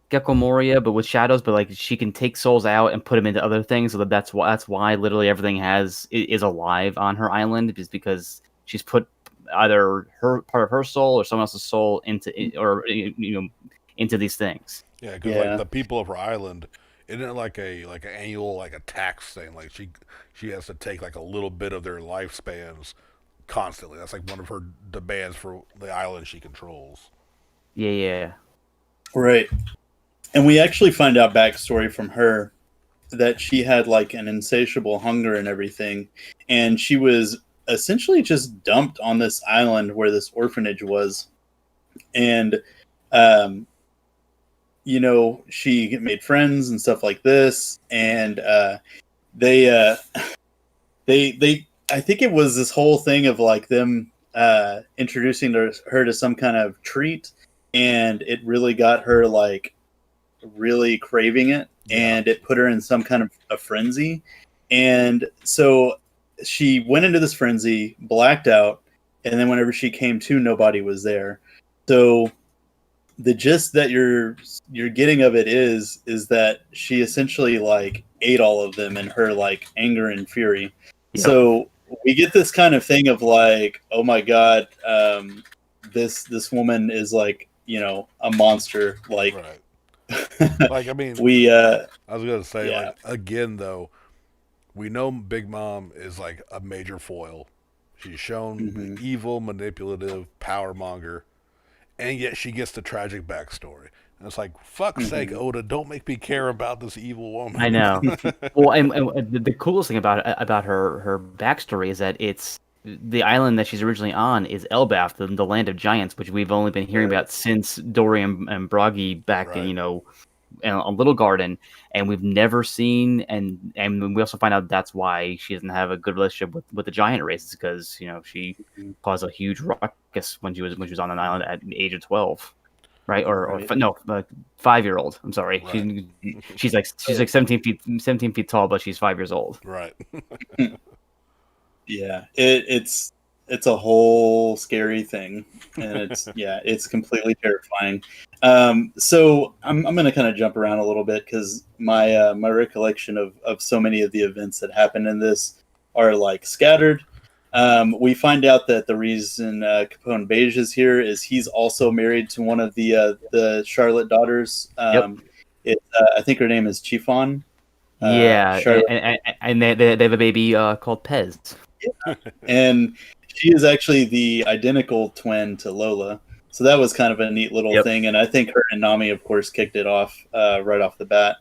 Gecko Moria, but with shadows. But like she can take souls out and put them into other things. So that's why literally everything is alive on her island, is because she's put either her part of her soul or someone else's soul into these things. Yeah, because like Yeah, the people of her island, isn't it like an annual like a tax thing? Like she has to take like a little bit of their lifespans constantly. That's like one of her demands for the island she controls. Yeah. right. And we actually find out backstory from her that she had like an insatiable hunger and everything, and she was essentially just dumped on this island where this orphanage was, and um, she made friends and stuff like this, and they they I think it was this whole thing of like them introducing her to some kind of treat, and it really got her like really craving it, Yeah, and it put her in some kind of a frenzy. And so she went into this frenzy, blacked out, and then whenever she came to, nobody was there. So the gist that you're getting of it is that she essentially like ate all of them in her like anger and fury. Yep. So we get this kind of thing of like, oh my god, this woman is like, a monster. Like right. Like I mean, we I was gonna say yeah. like again though, we know Big Mom is like a major foil. She's shown Mhm. evil, manipulative, power monger, and yet she gets the tragic backstory. And it's like, fuck's sake, Mhm. Oda, don't make me care about this evil woman. I know. Well, and the coolest thing about her backstory is that it's the island that she's originally on is Elbaf, the land of giants, which we've only been hearing Right. about since Dory and Bragi back in, Right. in a Little Garden, and we've never seen, and we also find out that's why she doesn't have a good relationship with the giant races, because she Mhm. caused a huge ruckus when she was on an island at the age of 12. Right, or Right. no, 5-year-old. I'm sorry. Right. She's like 17 feet tall, but she's 5 years old. Right. Yeah, it's a whole scary thing, and it's completely terrifying. So I'm gonna kind of jump around a little bit because my recollection of so many of the events that happened in this are like scattered. We find out that the reason Capone Beige is here is he's also married to one of the Charlotte daughters. Yep. I think her name is Chiffon. Yeah, Charlotte. and they have a baby called Pez. And she is actually the identical twin to Lola. So that was kind of a neat little Yep. thing. And I think her and Nami, of course, kicked it off right off the bat.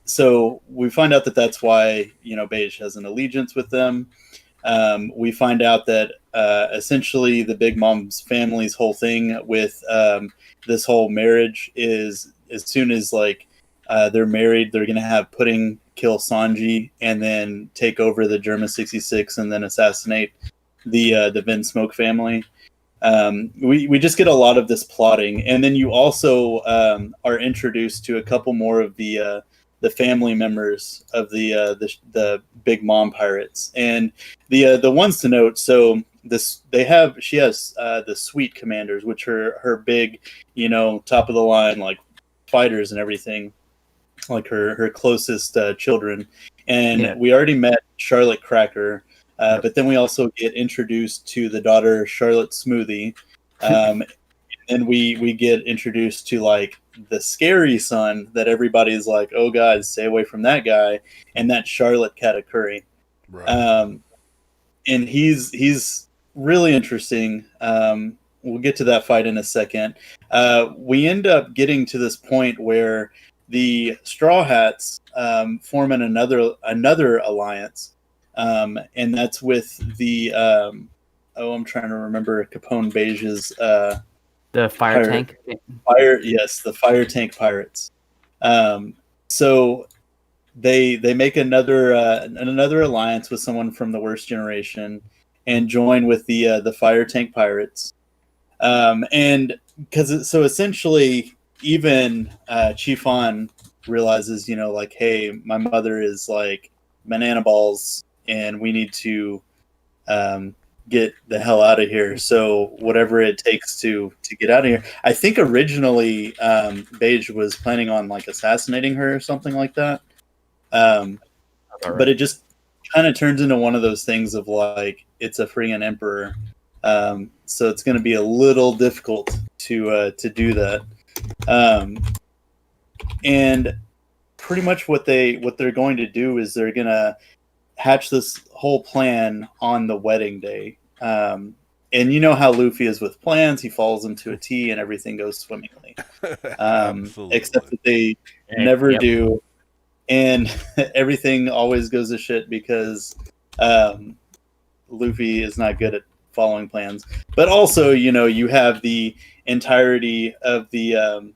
So we find out that that's why, Beige has an allegiance with them. We find out that essentially the Big Mom's family's whole thing with this whole marriage is as soon as they're married, they're going to have Pudding kill Sanji and then take over the Germa 66 and then assassinate the Vin Smoke family. We just get a lot of this plotting, and then you also are introduced to a couple more of the family members of the Big Mom pirates, and the ones to note. So she has the Sweet Commanders, which are her big, top of the line like fighters and everything, like her closest children. And Yeah. we already met Charlotte Cracker, Yep. but then we also get introduced to the daughter Charlotte Smoothie, and we get introduced to like the scary son that everybody's like, oh god, stay away from that guy, and that's Charlotte Katakuri. Right. And he's really interesting. We'll get to that fight in a second. We end up getting to this point where the Straw Hats form another alliance, and that's with the I'm trying to remember Capone Beige's The fire tank. the Fire Tank Pirates. So they make another alliance with someone from the Worst Generation and join with the Fire Tank Pirates. And because so essentially, even Chiffon realizes, like, hey, my mother is like banana balls, and we need to get the hell out of here. So whatever it takes to get out of here. I think originally Beige was planning on like assassinating her or something like that. But it just kind of turns into one of those things of like it's a freaking emperor. So it's going to be a little difficult to do that. And pretty much what they're going to do is they're going to hatch this whole plan on the wedding day. And you know how Luffy is with plans; he follows them to a T, and everything goes swimmingly. Absolutely. Except that they never do, and everything always goes to shit because Luffy is not good at following plans. But also, you have the entirety of the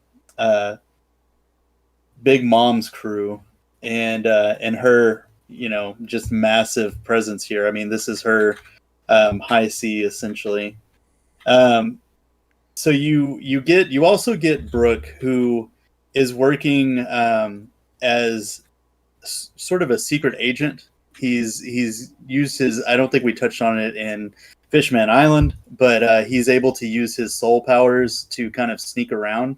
Big Mom's crew and her, just massive presence here. I mean, this is her high C essentially. So you also get Brooke, who is working as sort of a secret agent. He's used his. I don't think we touched on it in Fishman Island, but he's able to use his soul powers to kind of sneak around.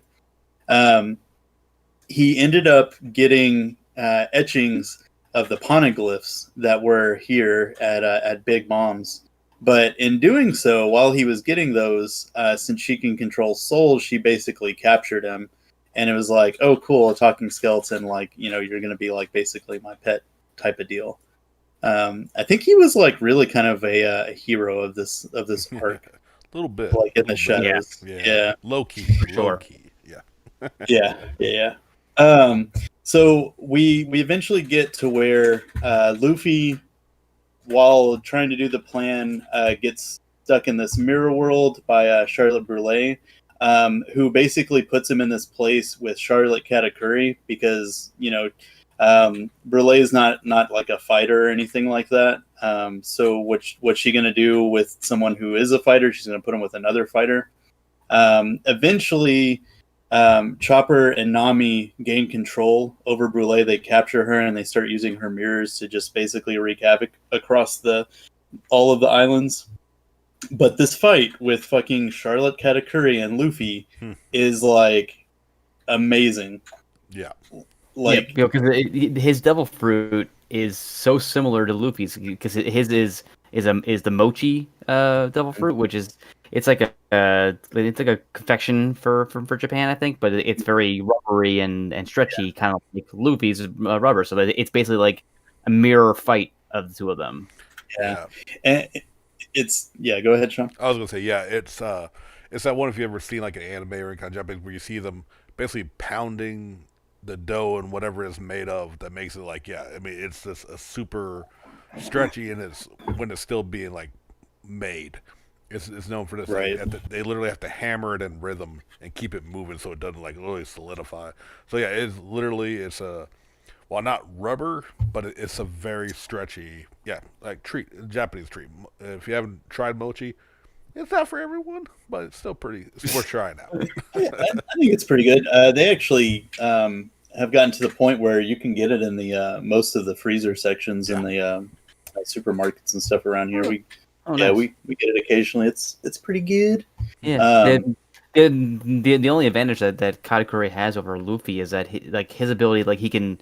He ended up getting etchings of the poneglyphs that were here at Big Mom's. But in doing so, while he was getting those, since she can control souls, she basically captured him. And it was like, oh, cool, a talking skeleton. Like, you're going to be like basically my pet type of deal. I think he was like really kind of a hero of this arc, A little bit, like in little the shadows. bit. Yeah, Low key, sure. low key. Yeah. yeah. So we eventually get to where Luffy, while trying to do the plan, gets stuck in this mirror world by Charlotte Brule, who basically puts him in this place with Charlotte Katakuri because Brule is not like a fighter or anything like that. So what's she gonna do with someone who is a fighter? She's gonna put him with another fighter. Eventually, Chopper and Nami gain control over Brule. They capture her and they start using her mirrors to just basically wreak havoc across all of the islands. But this fight with fucking Charlotte Katakuri and Luffy is like amazing. Yeah. Like, because his devil fruit is so similar to Luffy's because his is the mochi devil fruit, which is it's like a confection for Japan, I think, but it's very rubbery and stretchy, kind of like Luffy's rubber. So that it's basically like a mirror fight of the two of them. Yeah. And it's Go ahead, Sean. I was gonna say it's that one if you ever seen like an anime or any kind of Japanese where you see them basically pounding the dough and whatever it's made of that makes it like it's just a super stretchy and it's when it's still being like made. It's known for this. Right. They literally have to hammer it in rhythm and keep it moving so it doesn't like literally solidify. So it's a not rubber, but it's a very stretchy like Japanese treat. If you haven't tried mochi, it's not for everyone, but it's still it's worth trying out. I think it's pretty good. They actually have gotten to the point where you can get it in the most of the freezer sections in the supermarkets and stuff around here. Nice. we get it occasionally. It's pretty good. Yeah. The only advantage that Katakuri has over Luffy is that his ability, like he can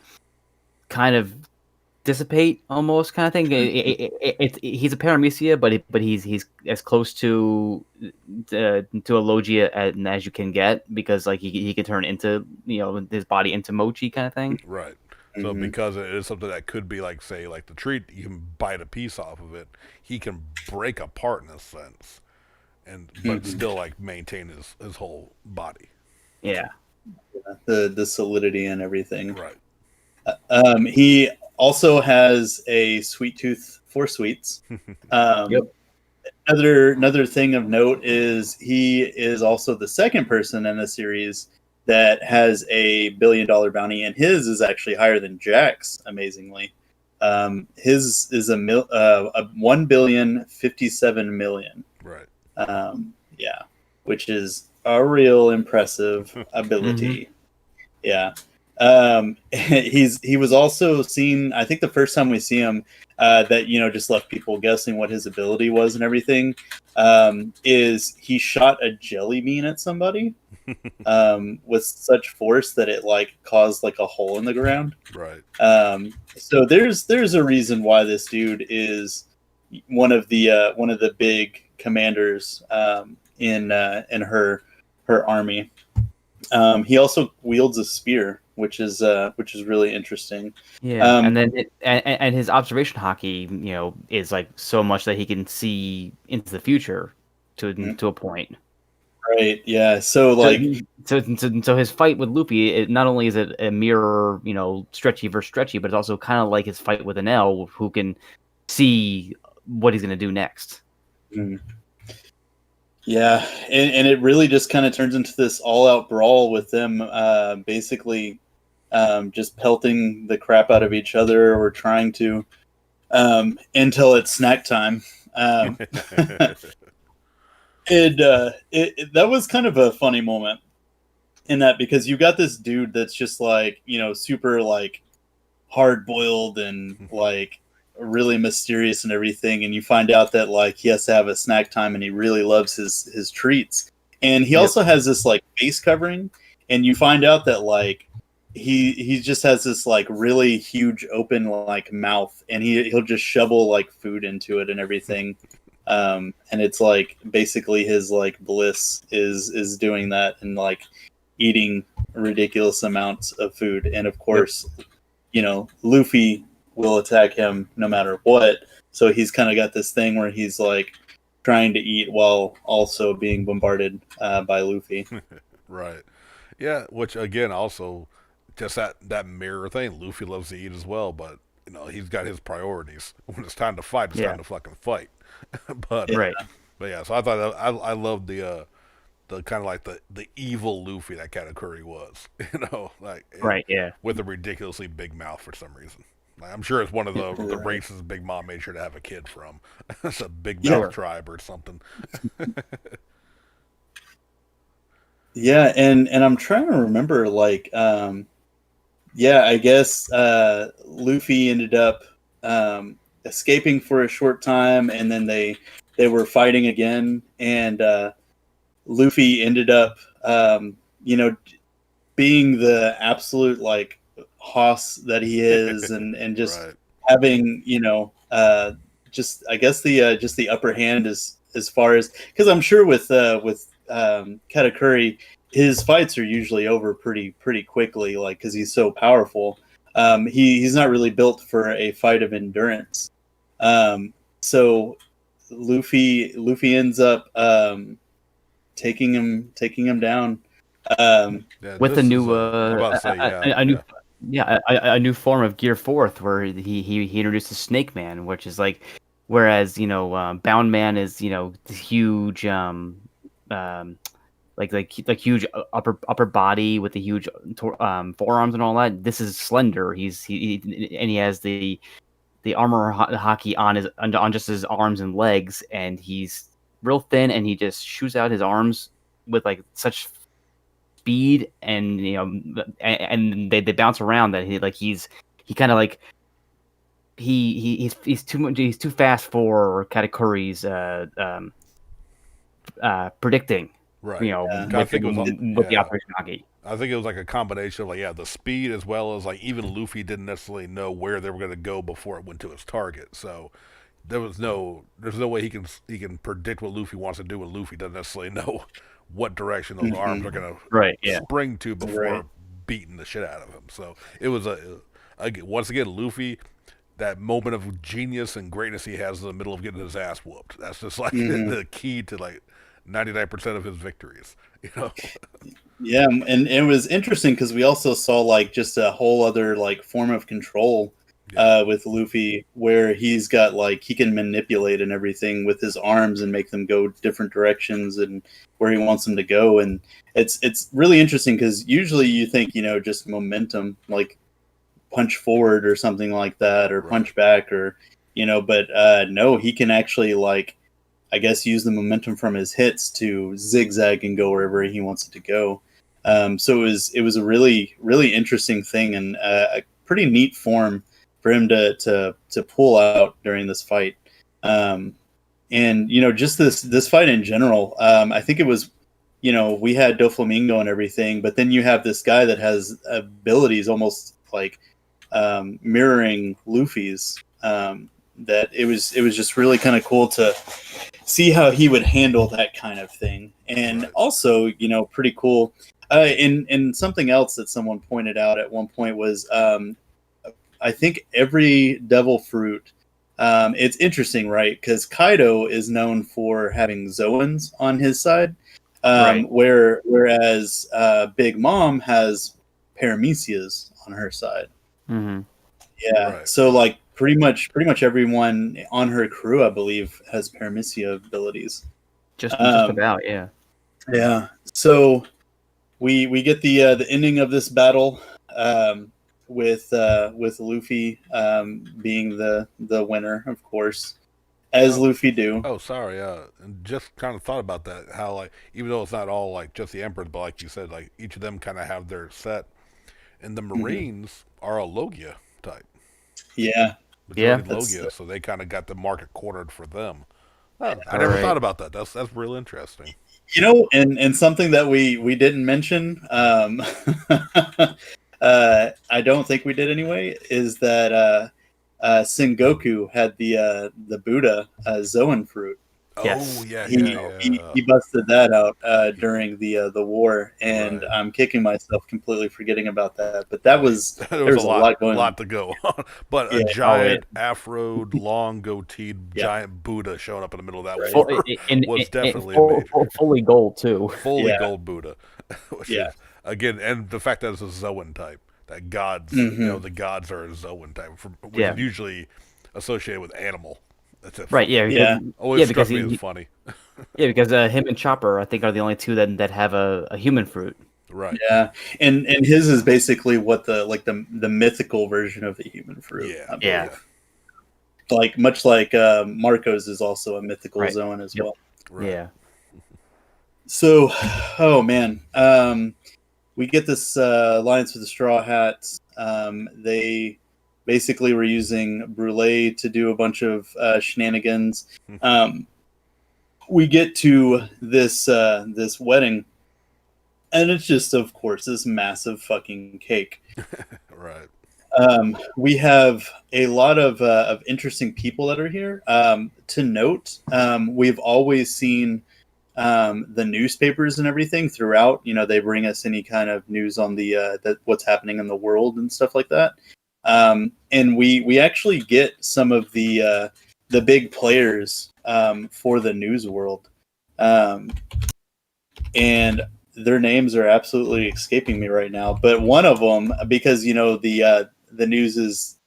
kind of dissipate almost kind of thing. He's a paramecia, but he's as close to a Logia as you can get because like he can turn into his body into mochi kind of thing. Right. So because it is something that could be like say like the treat, you can bite a piece off of it. He can break apart in a sense, but still like maintain his whole body. Yeah. The solidity and everything. Right. He also has a sweet tooth for sweets. Yep. Another thing of note is he is also the second person in the series that has a $1 billion bounty, and his is actually higher than Jack's. Amazingly, his is a 1,057,000,000. Right. Which is a real impressive ability. Yeah. He was also seen, I think the first time we see him, that just left people guessing what his ability was and everything, is he shot a jelly bean at somebody with such force that it like caused like a hole in the ground. Right. So there's a reason why this dude is one of the big commanders in her army. He also wields a spear, which is really interesting. Yeah, and then and his observation hockey, is like so much that he can see into the future to a point. Right. Yeah. So like, so his fight with Luffy, it not only is it a mirror, stretchy versus stretchy, but it's also kind of like his fight with Enel, who can see what he's going to do next. Yeah, and it really just kind of turns into this all-out brawl with them basically just pelting the crap out of each other or trying to until it's snack time. That was kind of a funny moment in that because you got this dude that's just like, super like hard-boiled and like really mysterious and everything, and you find out that like he has to have a snack time and he really loves his treats, and he also has this like face covering, and you find out that like he just has this like really huge open like mouth, and he'll just shovel like food into it and everything, and it's like basically his like bliss is doing that and like eating ridiculous amounts of food. And of course, Luffy will attack him no matter what. So he's kind of got this thing where he's like trying to eat while also being bombarded by Luffy. Right. Yeah, which again also just that mirror thing. Luffy loves to eat as well, but he's got his priorities. When it's time to fight, it's time to fucking fight. but Right. But yeah, so I thought I loved the kind of like the evil Luffy that Katakuri was, like Right. Yeah. with a ridiculously big mouth for some reason. Like, I'm sure it's one of the races Big Mom made sure to have a kid from. It's a Big Mouth tribe or something. Yeah, and I'm trying to remember, like, I guess Luffy ended up escaping for a short time, and then they were fighting again, and Luffy ended up, being the absolute like hoss that he is, and just right. having just I guess just the upper hand as far as, because I'm sure with Katakuri, his fights are usually over pretty quickly, like because he's so powerful. He's not really built for a fight of endurance. So Luffy ends up taking him down. With a new a new form of Gear Fourth, where he introduces Snake Man, which is like, whereas Bound Man is this huge like huge upper body with the huge forearms and all that. This is slender. He has the armor hockey on just his arms and legs, and he's real thin, and he just shoots out his arms with like such speed, and and they bounce around that he's too fast for Katakuri's predicting. Right. I think with the Operation Hockey. I think it was like a combination of the speed, as well as like even Luffy didn't necessarily know where they were going to go before it went to its target. So there's no way he can predict what Luffy wants to do when Luffy doesn't necessarily know what direction those arms are going to spring to before beating the shit out of him. So it was once again Luffy, that moment of genius and greatness he has in the middle of getting his ass whooped. That's just like the key to like 99% of his victories. Yeah, and it was interesting because we also saw like just a whole other like form of control with Luffy, where he's got like he can manipulate and everything with his arms and make them go different directions and where he wants them to go. And it's really interesting because usually you think just momentum, like punch forward or something like that, or punch back, or but no, he can actually like I guess use the momentum from his hits to zigzag and go wherever he wants it to go. So it was a really, really interesting thing, and a pretty neat form for him to pull out during this fight. And just this fight in general, I think it was, we had Doflamingo and everything, but then you have this guy that has abilities almost like mirroring Luffy's. That it was just really kind of cool to see how he would handle that kind of thing. And also, pretty cool. And something else that someone pointed out at one point was, I think every devil fruit, it's interesting, right? Because Kaido is known for having Zoans on his side, whereas Big Mom has Paramecias on her side. Mm-hmm. Yeah, so like pretty much everyone on her crew, I believe, has Paramecia abilities. Just about, yeah. Yeah. So we get the ending of this battle with Luffy being the winner, of course, as Luffy do. Oh, sorry. And just kind of thought about that. How like even though it's not all like just the Emperor, but like you said, like each of them kind of have their set, and the Marines are a Logia type. Yeah. Logia, so they kind of got the market cornered for them. I never thought about that. That's real interesting. And something that we didn't mention, I don't think we did anyway, is that Sengoku had the Buddha Zoan fruit. Yes. He busted that out during the war, and Right. I'm kicking myself completely forgetting about that. But that was there there was was a lot going on. lot to go on. But Yeah. a giant afroed, long goateed, Yeah. giant Buddha showing up in the middle of that Right. war was definitely a major. Fully gold too. Fully Yeah. gold Buddha, which Yeah. is again, and the fact that it's a Zoan type, that gods, Mhm. the gods are a Zoan type, which Yeah. is usually associated with animal. That's it. Right. Yeah. Yeah. Always because struck me as funny. because him and Chopper, I think, are the only two that have a human fruit. Right. Yeah, and his is basically what the mythical version of the human fruit. Yeah. I believe. Yeah. Like much like Marco's is also a mythical Right. zone as Yep. well. Right. Yeah. So, oh man, we get this Alliance with the Straw Hats. They basically were using Brule to do a bunch of shenanigans. We get to this wedding, and it's just, of course, this massive fucking cake. Right. We have a lot of interesting people that are here. To note, we've always seen the newspapers and everything throughout. You know, they bring us any kind of news on the what's happening in the world and stuff like that. And we actually get some of the big players for the news world, and their names are absolutely escaping me right now. But one of them, because the news is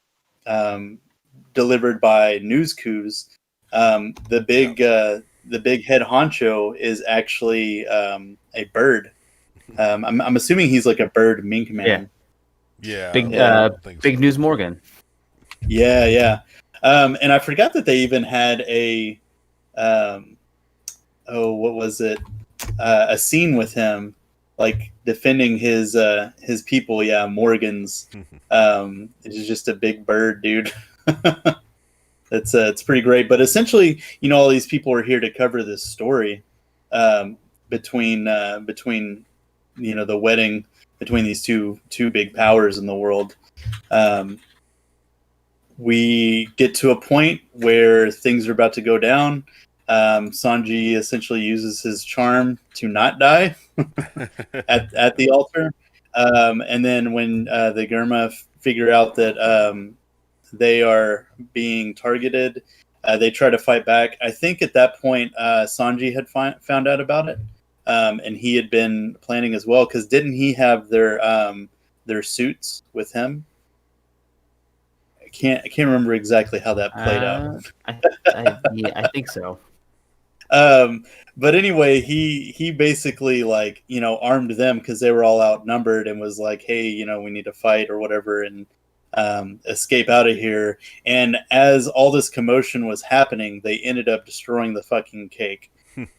delivered by News Coos, the big head honcho is actually a bird. I'm assuming he's like a bird mink man. Yeah. Big News Morgan. Yeah. And I forgot that they even had what was it? A scene with him, like defending his people. Yeah, Morgan's. It's just a big bird, dude. It's pretty great. But essentially, all these people are here to cover this story between the wedding between these two big powers in the world. We get to a point where things are about to go down. Sanji essentially uses his charm to not die at the altar. And then when the Germa figure out that they are being targeted, they try to fight back. I think at that point, Sanji had found out about it, and he had been planning as well. Because didn't he have their suits with him? I can't remember exactly how that played out. I think so. But anyway, he basically armed them because they were all outnumbered and was like, hey, we need to fight or whatever and escape out of here. And as all this commotion was happening, they ended up destroying the fucking cake.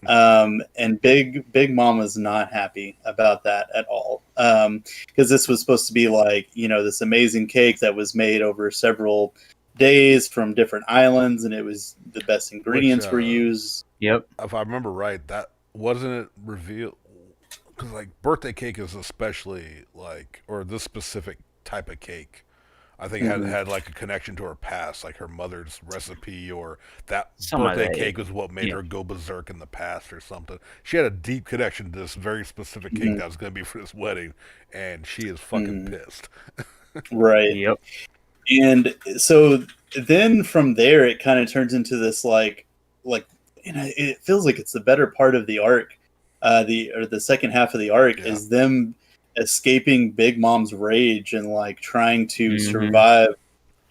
And Big Mom was not happy about that at all. Because this was supposed to be this amazing cake that was made over several days from different islands, and it was the best ingredients were used. Yep. If I remember right, that wasn't it revealed because birthday cake is especially or this specific type of cake. I think had a connection to her past, like her mother's recipe, or that birthday cake was what made her go berserk in the past or something. She had a deep connection to this very specific cake that was going to be for this wedding, and she is fucking pissed. Right. Yep. And so then from there, it kind of turns into this it feels like it's the better part of the arc. The second half of the arc is them escaping Big Mom's rage and trying to survive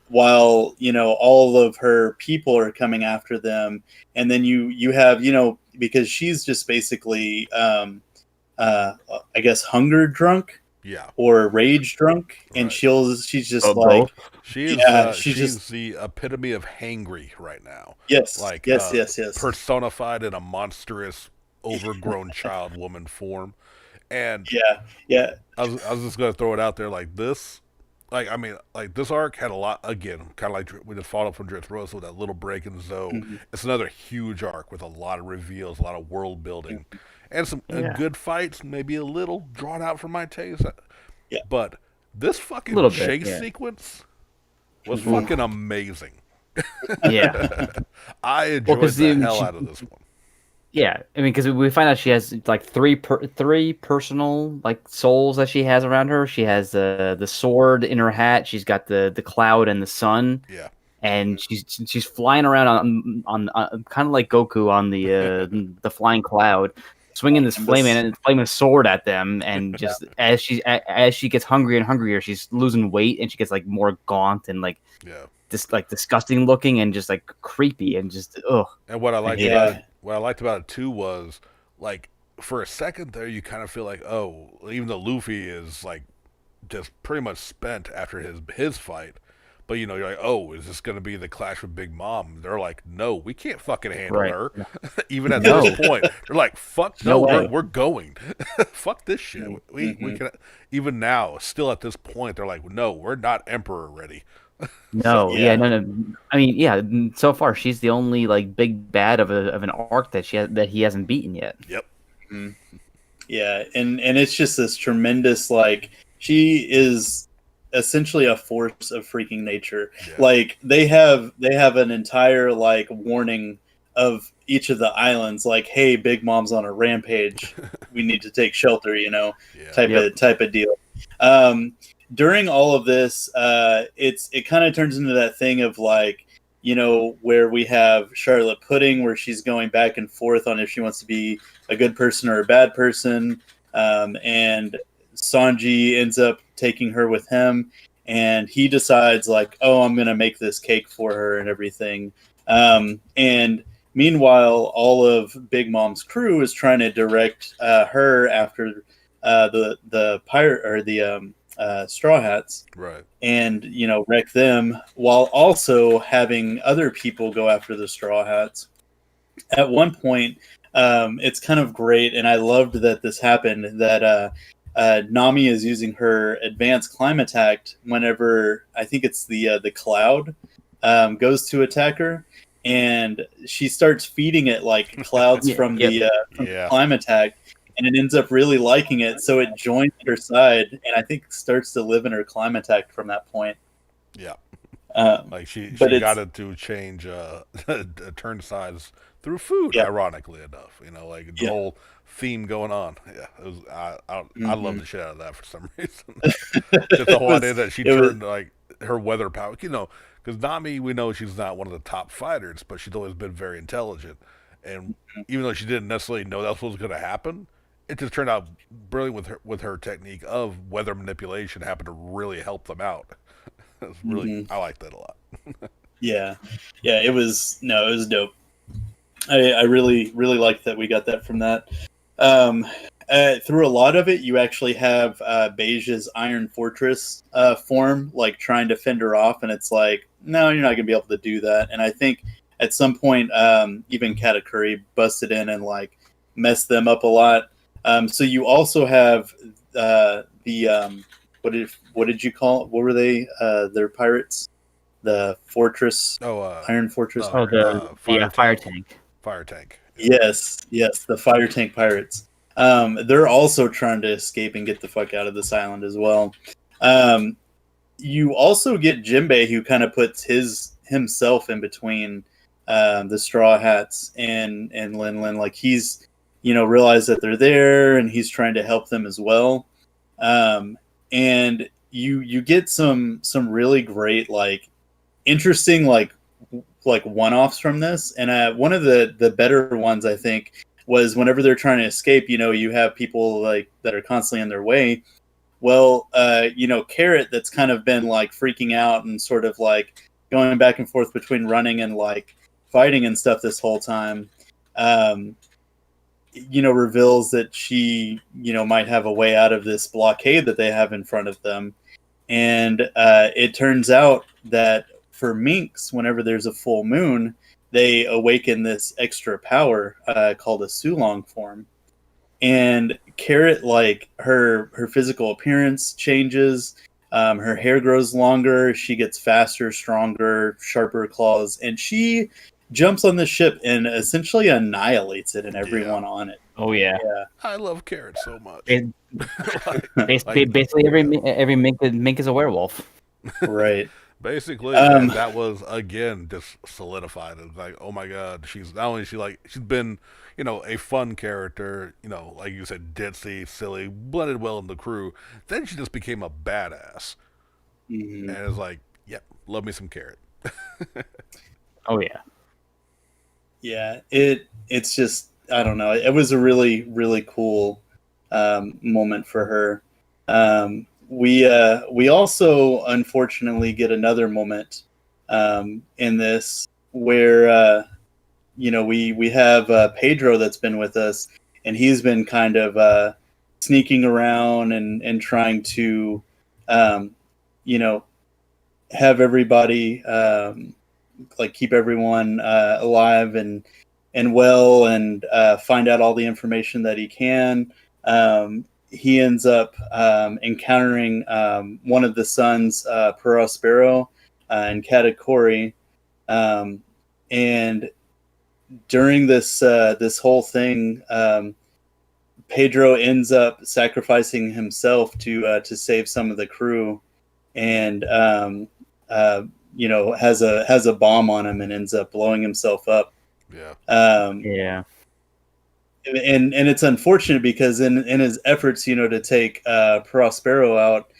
while all of her people are coming after them. And then you have because she's just basically I guess hunger drunk. Yeah. Or rage drunk, and Right. she's just both. She is. she's just the epitome of hangry right now. yes, yes. Personified in a monstrous, overgrown child woman form, and yeah. I was just gonna throw it out there this. This arc had a lot, again, kind of like we just followed up from Dressrosa with that little break in Zoe. Mm-hmm. It's another huge arc with a lot of reveals, a lot of world building, and some good fights, maybe a little drawn out for my taste. Yeah. But this fucking chase sequence was fucking amazing. Yeah. I enjoyed the hell out of this one. Yeah, I mean, because we find out she has like three personal like souls that she has around her. She has the sword in her hat. She's got the cloud and the sun, Yeah. and she's flying around on kind of like Goku on the flying cloud, swinging this flaming sword at them. And just as she gets hungrier and hungrier, she's losing weight, and she gets like more gaunt and like disgusting looking and just like creepy and just ugh. And what I liked about it too was like for a second there you kind of feel like, oh, even though Luffy is like just pretty much spent after his fight, but you know, you're like, oh, is this going to be the clash with Big Mom? They're like, no, we can't fucking handle her. Even at this point, they're like, fuck no, we're going. Fuck this shit. We can. Even now, still at this point, they're like, no, we're not Emperor ready. No. I mean, yeah. So far, she's the only like big bad of an arc that he hasn't beaten yet. Yep. Mm-hmm. Yeah, and it's just this tremendous like she is essentially a force of freaking nature. Yeah. Like they have an entire like warning of each of the islands, like, hey, Big Mom's on a rampage. We need to take shelter, you know, type of deal. During all of this, it kind of turns into that thing of like, you know, where we have Charlotte Pudding, where she's going back and forth on if she wants to be a good person or a bad person, and Sanji ends up taking her with him, and he decides like, oh, I'm gonna make this cake for her and everything. And meanwhile, all of Big Mom's crew is trying to direct her after the pirate or the Straw Hats, right? And you know, wreck them while also having other people go after the Straw Hats. At one point, it's kind of great, and I loved that this happened. That Nami is using her advanced climb attack whenever I think it's the cloud goes to attack her, and she starts feeding it like clouds from the climb attack. And it ends up really liking it, so it joins her side, and I think starts to live in her climb attack from that point. Yeah, like she got it to change turn sides through food. Ironically enough, you know, like the whole theme going on. Yeah, it was, I love the shit out of that for some reason. Just the whole idea that she turned like her weather power, you know, because Nami, we know she's not one of the top fighters, but she's always been very intelligent, and even though she didn't necessarily know that's what was going to happen. It just turned out brilliant with her technique of weather manipulation. Happened to really help them out. It was really, I liked that a lot. yeah, it was dope. I really liked that we got that from that. Through a lot of it, you actually have Beija's Iron Fortress form, like trying to fend her off, and it's like, no, you're not gonna be able to do that. And I think at some point, even Katakuri busted in and like messed them up a lot. So you also have what did you call it? What were they? Their pirates, the fortress. Iron Fortress. Fire tank. Fire tank. Yes, the fire tank pirates. They're also trying to escape and get the fuck out of this island as well. You also get Jinbei, who kind of puts himself in between the Straw Hats and Lin. Like he's, you know, realize that they're there, and he's trying to help them as well. And you get some really great, like, interesting, like one-offs from this. And one of the better ones, I think, was whenever they're trying to escape. You know, you have people like that are constantly in their way. Well, you know, Carrot, that's kind of been like freaking out and sort of like going back and forth between running and like fighting and stuff this whole time. You know, reveals that she, you know, might have a way out of this blockade that they have in front of them. And it turns out that for minks, whenever there's a full moon, they awaken this extra power called a Sulong form. And Carrot, like, her physical appearance changes. Her hair grows longer. She gets faster, stronger, sharper claws. And she jumps on the ship and essentially annihilates it and everyone on it. Oh yeah. I love Carrot so much. Basically, every mink is a werewolf. Right. Basically, and that was again just solidified. It's like, oh my god, she's not only she's been, a fun character, like you said, ditzy, silly, blended well in the crew. Then she just became a badass, Mhm. and it's like, yep, love me some Carrot. Oh yeah. Yeah, it's just I don't know. It was a really really cool moment for her. We also unfortunately get another moment in this where we have Pedro that's been with us, and he's been kind of sneaking around and trying to um, you know have everybody like keep everyone alive and well, and find out all the information that he can. He ends up encountering one of the sons, Prospero, and Katakuri, and during this whole thing, Pedro ends up sacrificing himself to save some of the crew, and has a bomb on him and ends up blowing himself up. Yeah. Yeah. And it's unfortunate because in his efforts, to take Prospero out,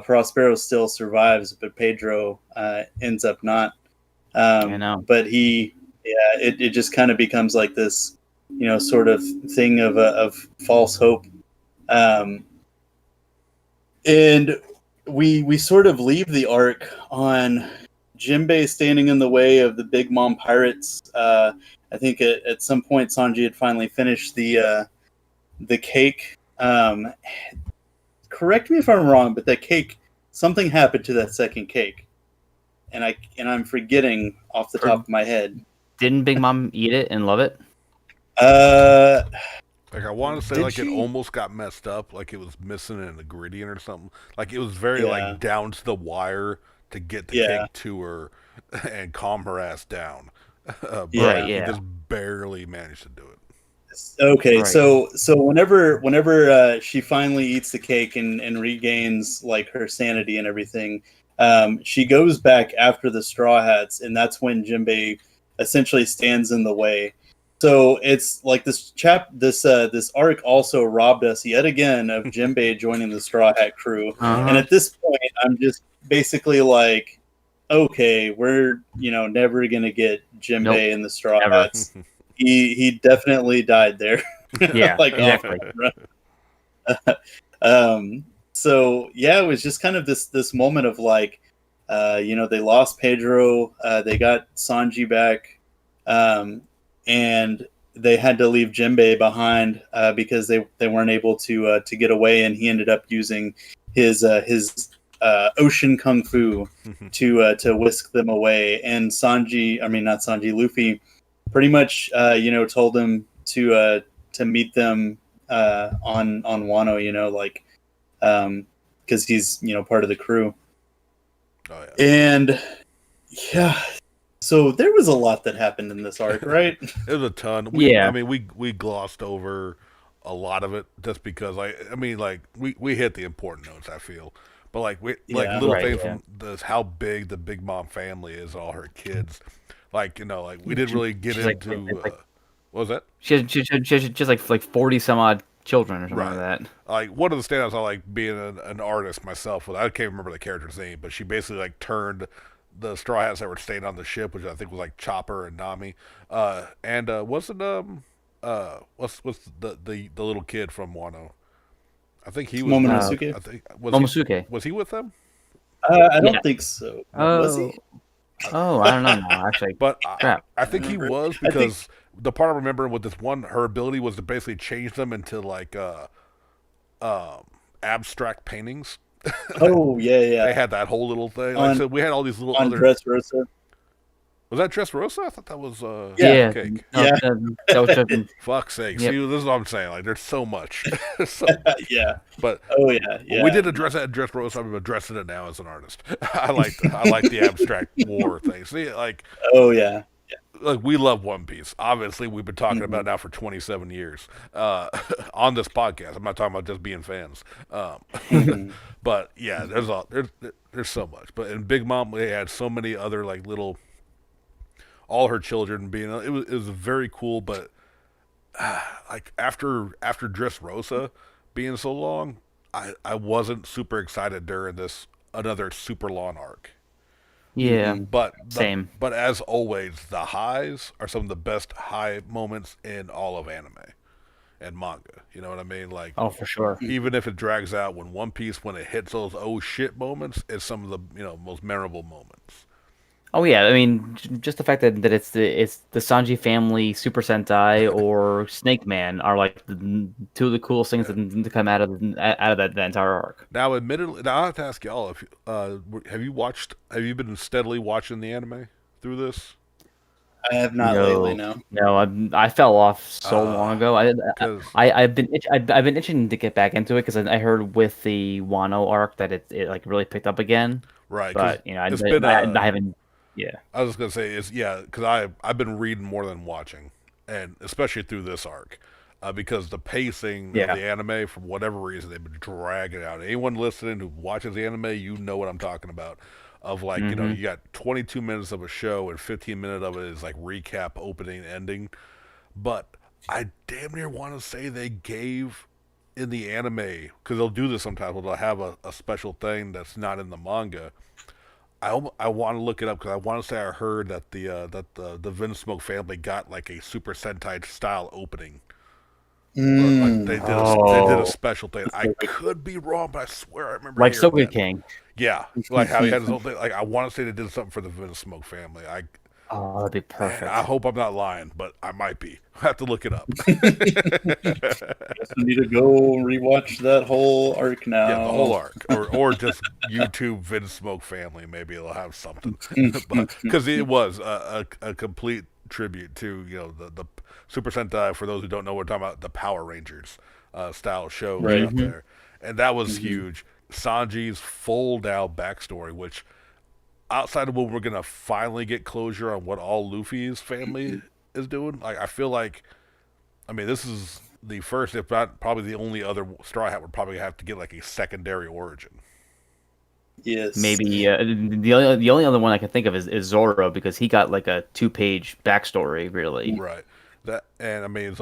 Prospero still survives, but Pedro ends up not. I know. But it just kind of becomes like this, sort of thing of false hope. And we sort of leave the arc on Jinbei standing in the way of the Big Mom pirates. I think at some point Sanji had finally finished the cake. Correct me if I'm wrong, but that cake, something happened to that second cake, and I'm forgetting off the top of my head. Didn't Big Mom eat it and love it? Like I want to say, Did like she? it almost got messed up, like it was missing an ingredient or something. Like it was very Yeah. like down to the wire to get the Yeah. cake to her and calm her ass down. But Yeah. he Yeah. just barely managed to do it. Okay, Right. so whenever she finally eats the cake and regains like her sanity and everything, she goes back after the Straw Hats, and that's when Jinbei essentially stands in the way. So it's like this arc also robbed us yet again of Jinbei joining the Straw Hat crew, Uh-huh. and at this point, I'm just basically like, okay, we're never gonna get Jinbei Nope, in the Straw never. Hats. He definitely died there. Yeah, Like, exactly. So yeah, it was just kind of this moment of like, they lost Pedro, they got Sanji back, and they had to leave Jinbei behind because they weren't able to get away, and he ended up using his ocean kung fu to whisk them away. And not Sanji, Luffy, pretty much told him to meet them on Wano, like because he's part of the crew. Oh yeah. And yeah, so there was a lot that happened in this arc, right? It was a ton. Yeah. I mean, we glossed over a lot of it just because, we hit the important notes. I feel, but Yeah. little Right, things yeah. from how big the Big Mom family is, all her kids. We didn't really get She's like- into. it's like- What was that? She has just like 40 some odd children or something Right. like that. Like one of the standouts, I like being an artist myself. I can't remember the character's name, but she basically like turned the Straw Hats that were staying on the ship, which I think was like Chopper and Nami, and wasn't what's the little kid from Wano? I think he was. Momonosuke? I think was Momosuke. was he with them? I don't Yeah. think so. Was he? Oh, I don't know now, actually. But Crap. I think he remember. was because the part I remember with this one, her ability was to basically change them into like abstract paintings. Oh yeah, They yeah. had that whole little thing. Like I On- said, we had all these little On other. Dressrosa. Was that Dressrosa? I thought that was Yeah. cake. No, Yeah. that was just, Fuck's sake! Yep. See, this is what I'm saying. Like, there's so much. Yeah. But Oh yeah. Yeah. we did address that Dressrosa. I'm addressing it now as an artist. I like the abstract war thing. See, like Oh yeah. like we love One Piece. Obviously, we've been talking about Mhm. it now for 27 years on this podcast. I'm not talking about just being fans. Mhm. But yeah, there's so much. But in Big Mom, they had so many other like little, all her children being. It was very cool. But like after Dressrosa being so long, I wasn't super excited during this another super long arc. Yeah, Mhm. same. But as always, the highs are some of the best high moments in all of anime and manga. You know what I mean? Like Oh, for sure. even if it drags out, when One Piece when it hits those oh shit moments, it's some of the most memorable moments. Oh yeah, I mean, just the fact that it's the Sanji family, Super Sentai, or Snake Man are like two of the coolest things to come out of that entire arc. Now, admittedly, now I have to ask y'all if have you been steadily watching the anime through this? I have not lately. No, No. no, I fell off so long ago. Because I've been itching to get back into it because I heard with the Wano arc that it like really picked up again. right, because But it's been I haven't. Yeah. I was just gonna say is yeah, because I've been reading more than watching, and especially through this arc, because the pacing of Yeah. the anime, for whatever reason, they've been dragging it out. Anyone listening who watches the anime, you know what I'm talking about. Of like Hmm. you got 22 minutes of a show and 15 minutes of it is like recap, opening, ending. But I damn near want to say they gave in the anime because they'll do this sometimes. They'll have a special thing that's not in the manga. I want to look it up because I want to say I heard that the Vinsmoke family got like a Super Sentai style opening. Like Mm. they did a Oh, special thing. I could be wrong, but I swear I remember like hearing Soga that. King. Yeah, like how he had his whole thing. Like I want to say they did something for the Vinsmoke family. Oh, that'd be Man, I perfect. hope I'm not lying, but I might be. I have to look it up. Guess we need to go rewatch that whole arc Yeah, the whole now. arc, or just YouTube Vinsmoke family. Maybe it'll have something, but because it was a complete tribute to the Super Sentai. For those who don't know, we're talking about the Power Rangers style shows Right. out Hmm. there, and that was Mhm. huge. Sanji's full down backstory, which outside of when we're gonna finally get closure on what all Luffy's family is doing, like I feel like, I mean, this is the first, if not probably the only other Straw Hat would probably have to get like a secondary origin. Yes. Maybe the only other one I can think of is Zoro because he got like a 2-page backstory, really. Right. That and I mean,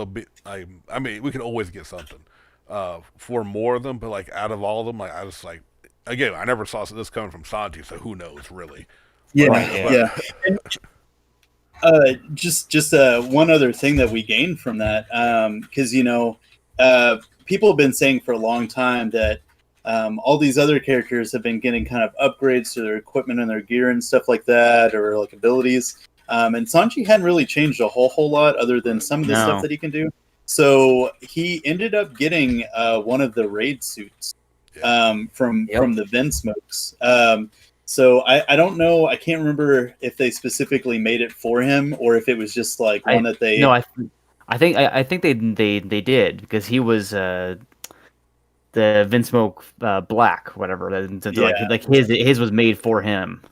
I mean, we can always get something for more of them, but like out of all of them, like I was like, again, I never saw this coming from Sanji, so who knows really? Yeah. Right, yeah. Yeah. And, just one other thing that we gained from that, because people have been saying for a long time that all these other characters have been getting kind of upgrades to their equipment and their gear and stuff like that, or like abilities. And Sanji hadn't really changed a whole lot other than some of the stuff No. that he can do. So he ended up getting one of the raid suits from Yep. the Vinsmokes. So I don't know. I can't remember if they specifically made it for him or if it was just like one that they. No, I think they did because he was the Vinsmoke Black, whatever. Like his was made for him.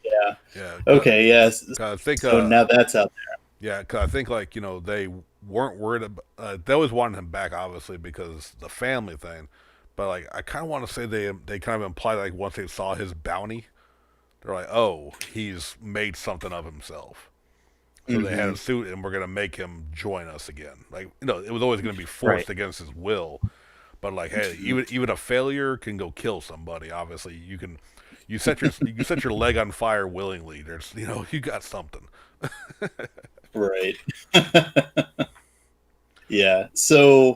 Yeah. Yeah. Okay. Yes. I think So now that's out yeah, cause I think like they weren't worried about. They always wanted him back, obviously, because the family thing. But like, I kind of want to say they kind of implied like once they saw his bounty, they're like, oh, he's made something of himself. So there. they had a Mhm. suit, and we're gonna make him join us again. Like it was always gonna be Right. forced against his will. But like, hey, even a failure can go kill somebody. Obviously, you set your leg on fire willingly. There's you got something. Right. Yeah. So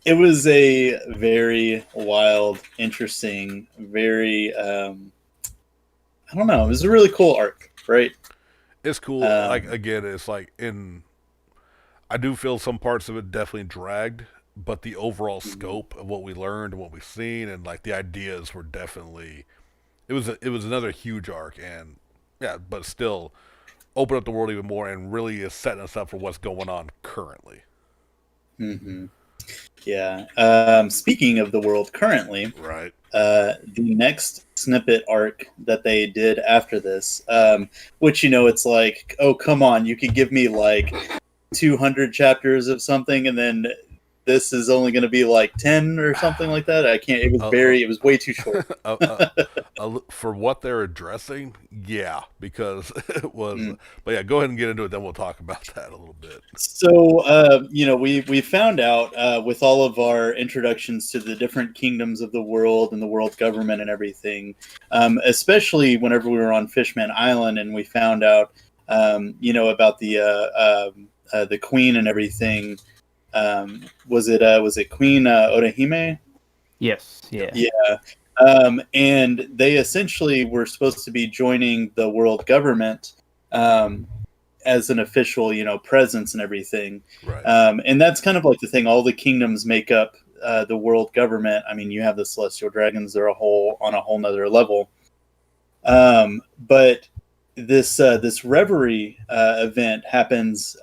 it was a very wild, interesting, very I don't know. It was a really cool arc, right? It's cool. Like again, it's like I do feel some parts of it definitely dragged, but the overall scope of what we learned and what we've seen and like the ideas were definitely it was another huge arc, and yeah, but still open up the world even more and really is setting us up for what's going on currently. Hmm. Yeah. Speaking of the world currently, Right. the next snippet arc that they did after this, which, it's like, oh, come on, you could give me like 200 chapters of something, and then this is only going to be like 10 or something like that. I can't. It was way too short. For what they're addressing, yeah, because it was. But yeah, go ahead and get into it. Then we'll talk about that a little bit. So, we found out with all of our introductions to the different kingdoms of the world and the world government and everything, especially whenever we were on Fishman Island and we found out, about the queen and everything. Was it Queen Orihime? Yes. Yeah. Yeah. And they essentially were supposed to be joining the world government as an official, presence and everything. Right. And that's kind of like the thing. All the kingdoms make up the world government. I mean, you have the Celestial Dragons; they're on a whole nother level. But this Reverie event happens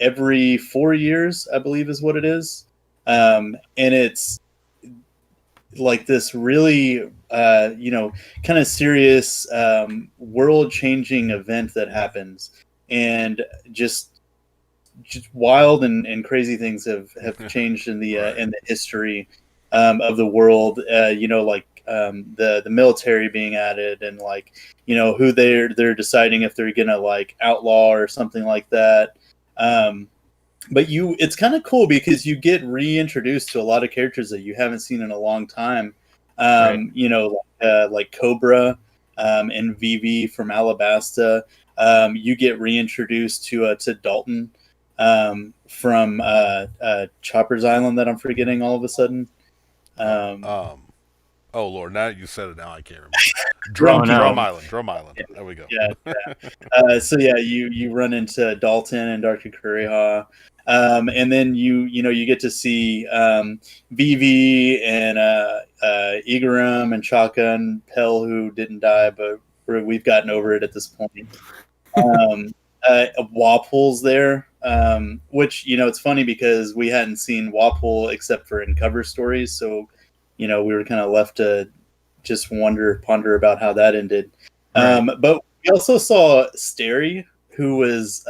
every 4 years, I believe is what it is. And it's like this really, kind of serious world-changing event that happens. And just wild and crazy things have changed in the Right. in the history of the world. The military being added, and who they're deciding if they're gonna outlaw or something like that. But it's kind of cool because you get reintroduced to a lot of characters that you haven't seen in a long time. Right. Like Cobra and Vivi from Alabasta. You get reintroduced to Dalton from Chopper's Island that I'm forgetting all of a sudden. Oh Lord! Now you said it. Now I can't remember. Drum Island. Drum Island. Yeah. There we go. Yeah. So yeah, you run into Dalton and Dr. Kuriha, and then you get to see Vivi and Igaram and Chaka and Pell, who didn't die, but we've gotten over it at this point. Wapol's there, which it's funny because we hadn't seen Wapol except for in cover stories, so we were kind of left to just ponder about how that ended. Right. But we also saw Steri, who was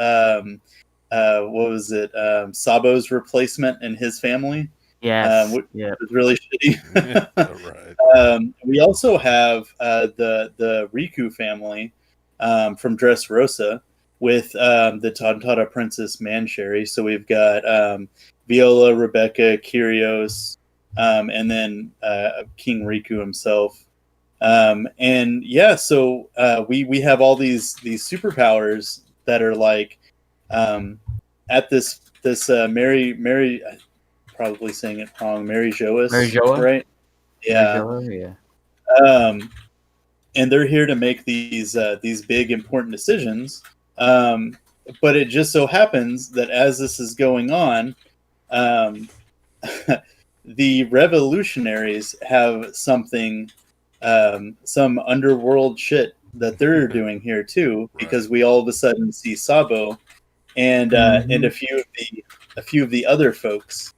Sabo's replacement in his family. Yes. Which was really shitty. Right. We also have the Riku family from Dressrosa with the Tantata Princess Mancherry. So we've got Viola, Rebecca, Kyrios, and then King Riku himself. And yeah, so we have all these superpowers that are at this Mary, probably saying it wrong, Mary Joas, right? Yeah. And they're here to make these big important decisions. But it just so happens that as this is going on, the revolutionaries have something, some underworld shit that they're doing here too, because we all of a sudden see Sabo and a few of the other folks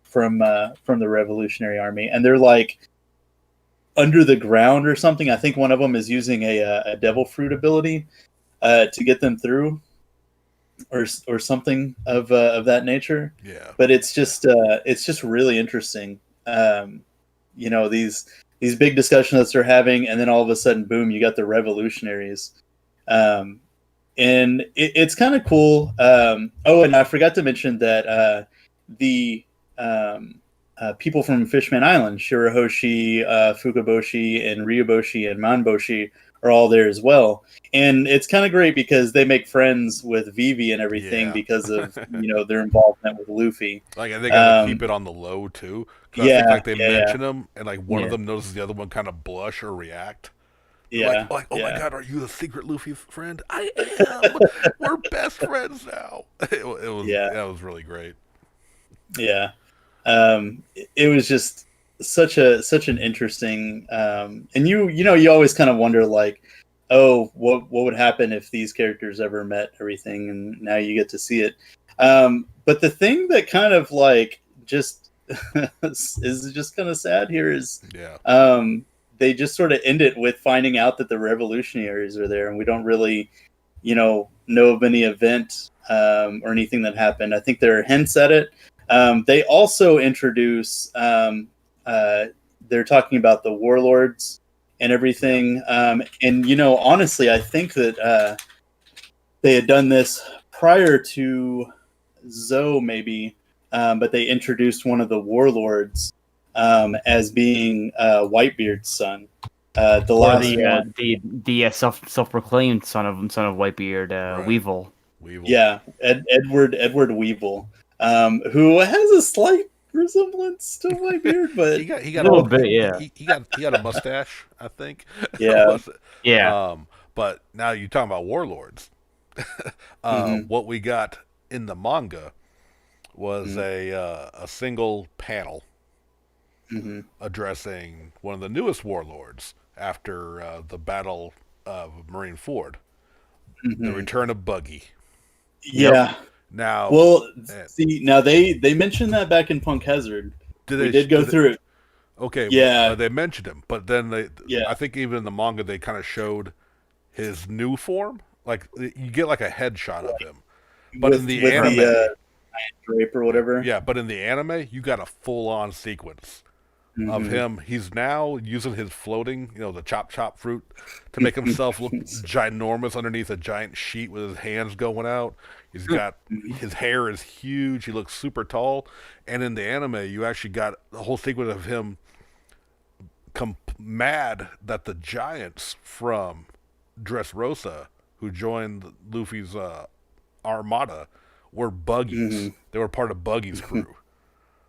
from the Revolutionary Army, and they're under the ground or something. I think one of them is using a devil fruit ability to get them through, or something of that nature. Yeah. But it's just really interesting. These big discussions that they're having, and then all of a sudden, boom, you got the revolutionaries. And it's kind of cool. Oh, and I forgot to mention that the people from Fishman Island, Shirahoshi, Fukaboshi, and Ryuboshi, and Manboshi are all there as well. And it's kind of great because they make friends with Vivi and everything because of their involvement with Luffy. And they gotta keep it on the low too. Yeah, I think they mention them, and one of them notices the other one kind of blush or react. Yeah, oh my God, are you the secret Luffy friend? I am. We're best friends now. It was really great. Yeah, it was just such an interesting, and you always kind of wonder oh, what would happen if these characters ever met everything, and now you get to see it. But the thing that kind of just is just kind of sad here is they just sort of end it with finding out that the revolutionaries are there, and we don't really, know of any event or anything that happened. I think there are hints at it. They also introduce. They're talking about the warlords and everything, and honestly, I think that they had done this prior to Zoe, maybe, but they introduced one of the warlords as being Whitebeard's son. The last one, the self-proclaimed son of Whitebeard, Right. Weevil. Yeah, Edward Weevil, who has a slight resemblance to Whitebeard, but he got a little bit, yeah. He got a mustache, I think. Yeah. Yeah. But now you're talking about warlords. What we got in the manga was a single panel addressing one of the newest warlords after the Battle of Marine Ford, the return of Buggy. Yeah. Now, well, see, now they mentioned that back in Punk Hazard. We did go through it. Okay, yeah, they mentioned him, but then I think even in the manga they kind of showed his new form. Like you get like a headshot of him, but in the anime, the drape or whatever. Yeah, but in the anime, you got a full-on sequence of him. He's now using his floating, the chop fruit, to make himself look ginormous underneath a giant sheet with his hands going out. He's got his hair is huge. He looks super tall, and in the anime, you actually got the whole sequence of him mad that the giants from Dressrosa, who joined Luffy's armada, were Buggies. They were part of Buggy's crew.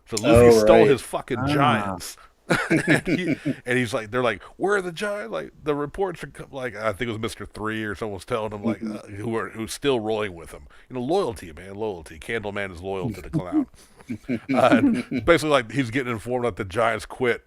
So Luffy stole his fucking giants. and he's like, they're like, where are the giants? Like the reports are like, I think it was Mr. 3 or someone was telling him like, who's still rolling with him. Loyalty, man, loyalty. Candleman is loyal to the clown. Basically, like he's getting informed that the giants quit.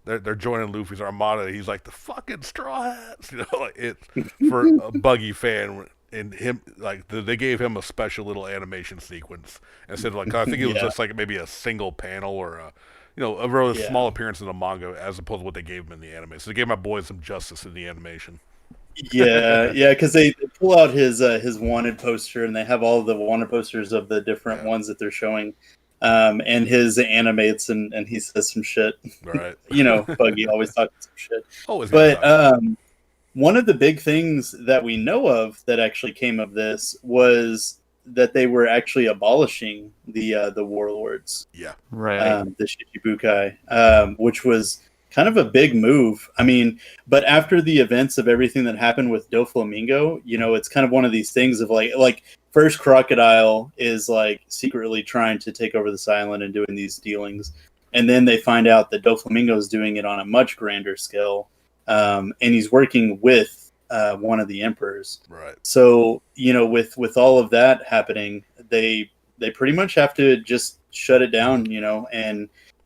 They're joining Luffy's armada. He's like the fucking Straw Hats. Like it's for a Buggy fan. And him, like they gave him a special little animation sequence instead of like I think it was just like maybe a single panel or a really small appearance in the manga as opposed to what they gave him in the anime. So they gave my boy some justice in the animation. Yeah, because they pull out his wanted poster and they have all the wanted posters of the different ones that they're showing, and his animates and he says some shit. Right. Buggy always talks some shit. Always. But one of the big things that we know of that actually came of this was that they were actually abolishing the warlords. Yeah. Right. The Shichibukai, which was kind of a big move. I mean, but after the events of everything that happened with Doflamingo, it's kind of one of these things of like first Crocodile is like secretly trying to take over this island and doing these dealings. And then they find out that Doflamingo is doing it on a much grander scale. And he's working with one of the emperors. Right. So, with all of that happening, they pretty much have to just shut it down,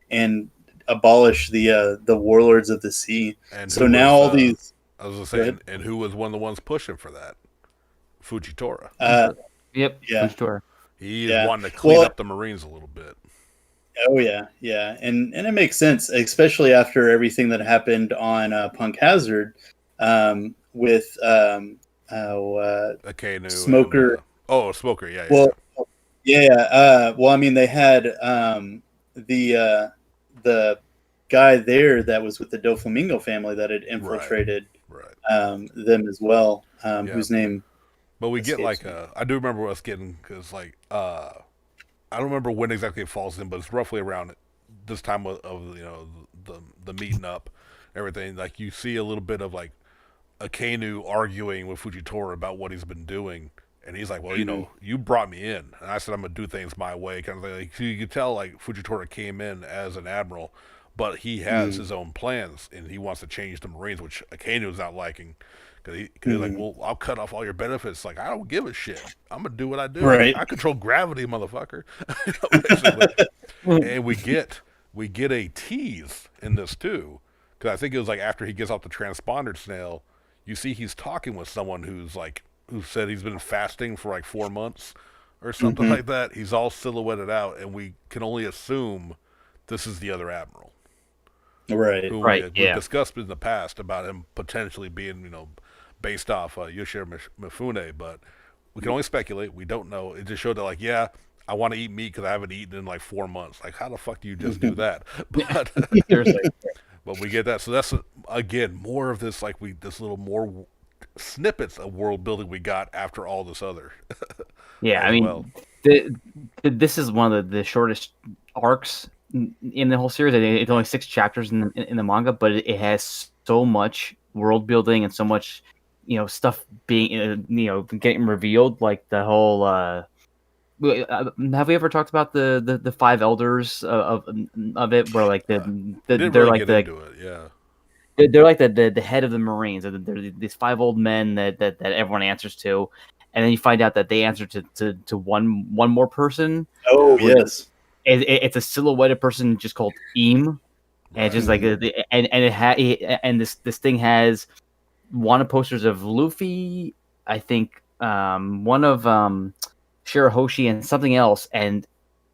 and abolish the warlords of the sea. And so now all these. I was going to say, and who was one of the ones pushing for that? Fujitora. Yep. Yeah. Fujitora. He's wanting to clean up the Marines a little bit. Oh yeah, and it makes sense, especially after everything that happened on Punk Hazard with Akainu Smoker. Smoker, yeah. Well, I mean, they had the guy there that was with the Doflamingo family that had infiltrated them as well, whose name. But we get like I do remember us getting because like I don't remember when exactly it falls in, but it's roughly around this time of the meeting up, everything. Like you see a little bit of like Akainu arguing with Fujitora about what he's been doing, and he's like, "Well, you brought me in, and I said I'm gonna do things my way," kind of thing. Like, so you could tell like Fujitora came in as an admiral, but he has his own plans, and he wants to change the Marines, which Akainu is not liking. Because he's like, well, I'll cut off all your benefits. Like, I don't give a shit. I'm going to do what I do. Right. I control gravity, motherfucker. And we get a tease in this, too. Because I think it was like after he gets off the transponder snail, you see he's talking with someone who said he's been fasting for like 4 months or something like that. He's all silhouetted out, and we can only assume this is the other admiral. Right. who Right, we've yeah. discussed in the past about him potentially being, based off Yoshiro Mifune, but we can only speculate. We don't know. It just showed that, like, yeah, I want to eat meat because I haven't eaten in like 4 months. Like, how the fuck do you just do that? But Seriously. but we get that. So that's again more of this, like this little more snippets of world building we got after all this other Yeah, as I mean, well. this is one of the shortest arcs in the whole series. It's only 6 chapters in the manga, but it has so much world building and so much, stuff being, getting revealed. Like the whole. Have we ever talked about the five elders of it, where like Didn't they're really like get the into it. Yeah. they're like the head of the Marines. They're these five old men that everyone answers to, and then you find out that they answer to one more person. Oh Yeah. yes. It's a silhouetted person just called Eam, and it's just like and this thing has wanted posters of Luffy, I think, one of Shirahoshi and something else, and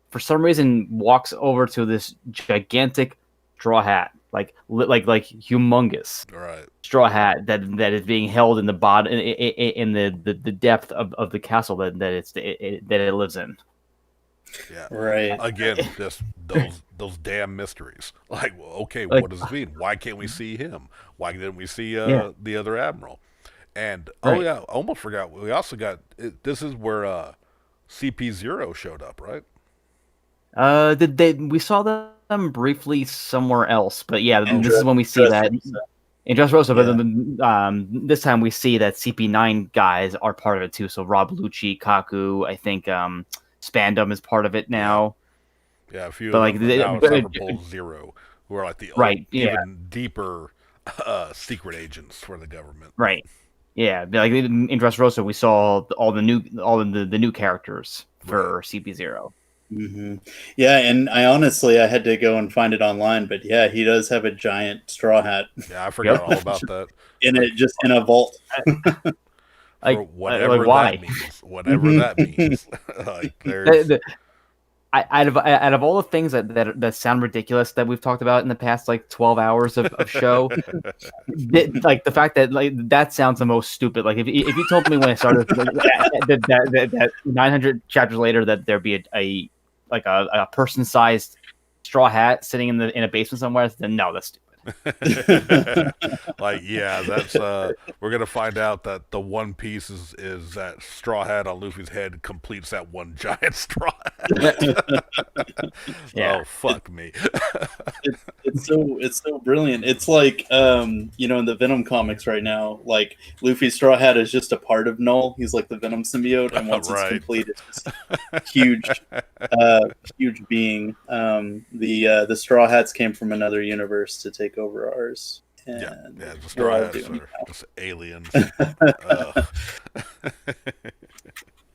for some reason walks over to this gigantic straw hat, like humongous Right. straw hat that is being held in the bottom in the depth of the castle that it lives in. Yeah. Right. Again, just those damn mysteries. Like, well, okay, Like- what does this mean? Why can't we see him? Why didn't we see Yeah. the other admiral? And Right. oh yeah, I almost forgot. We also got this is where CP0 showed up, right? We saw them briefly somewhere else, but yeah, Oh, this is when we see that Dressrosa. in Dressrosa. Yeah. But this time we see that CP9 guys are part of it too. So Rob Lucci, Kaku, I think Spandam is part of it now. Yeah, a few But, of like, them. they- Now it's but- Liverpool Zero, who are like the Right, yeah. even deeper secret agents for the government. Right. Yeah, like in Dressrosa, we saw all the new characters for CP0. Hmm. Yeah, and I had to go and find it online, but yeah, he does have a giant straw hat Yeah, I forgot Yep. all about that. in it, just in a vault. Like, For whatever why? that means. Whatever that means. Like there's Out of all the things that sound ridiculous that we've talked about in the past like 12 hours of show, like the fact that like that sounds the most stupid. Like if you told me when I started that 900 chapters later that there'd be a person sized straw hat sitting in a basement somewhere, then no, that's stupid. like yeah, that's we're gonna find out that the one piece is that straw hat on Luffy's head completes that one giant straw hat. Yeah. Oh fuck me. It's so brilliant. It's like in the Venom comics right now, like Luffy's straw hat is just a part of Null. He's like the Venom symbiote, and once Right. it's complete, it's just huge being. The straw hats came from another universe to take over ours. And Yeah, the we're straw all hats doing are it. just aliens.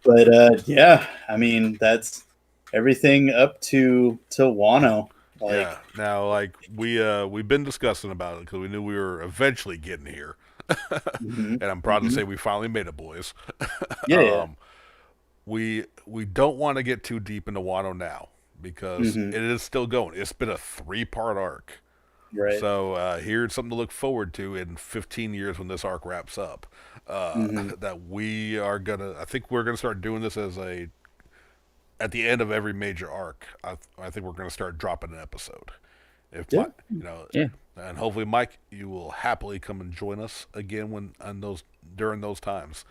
But yeah, I mean that's everything up to Wano. Like, yeah. Now, like we've been discussing about it because we knew we were eventually getting here, mhm. and I'm proud to say we finally made it, boys. Yeah. We don't want to get too deep into Wano now because Mhm. it is still going. It's been a 3-part arc, Right. so here's something to look forward to in 15 years when this arc wraps up. Mhm. That we are gonna. I think we're gonna start doing this as at the end of every major arc. I think we're gonna start dropping an episode. If Yeah. Yeah. and hopefully, Mike, you will happily come and join us again during those times.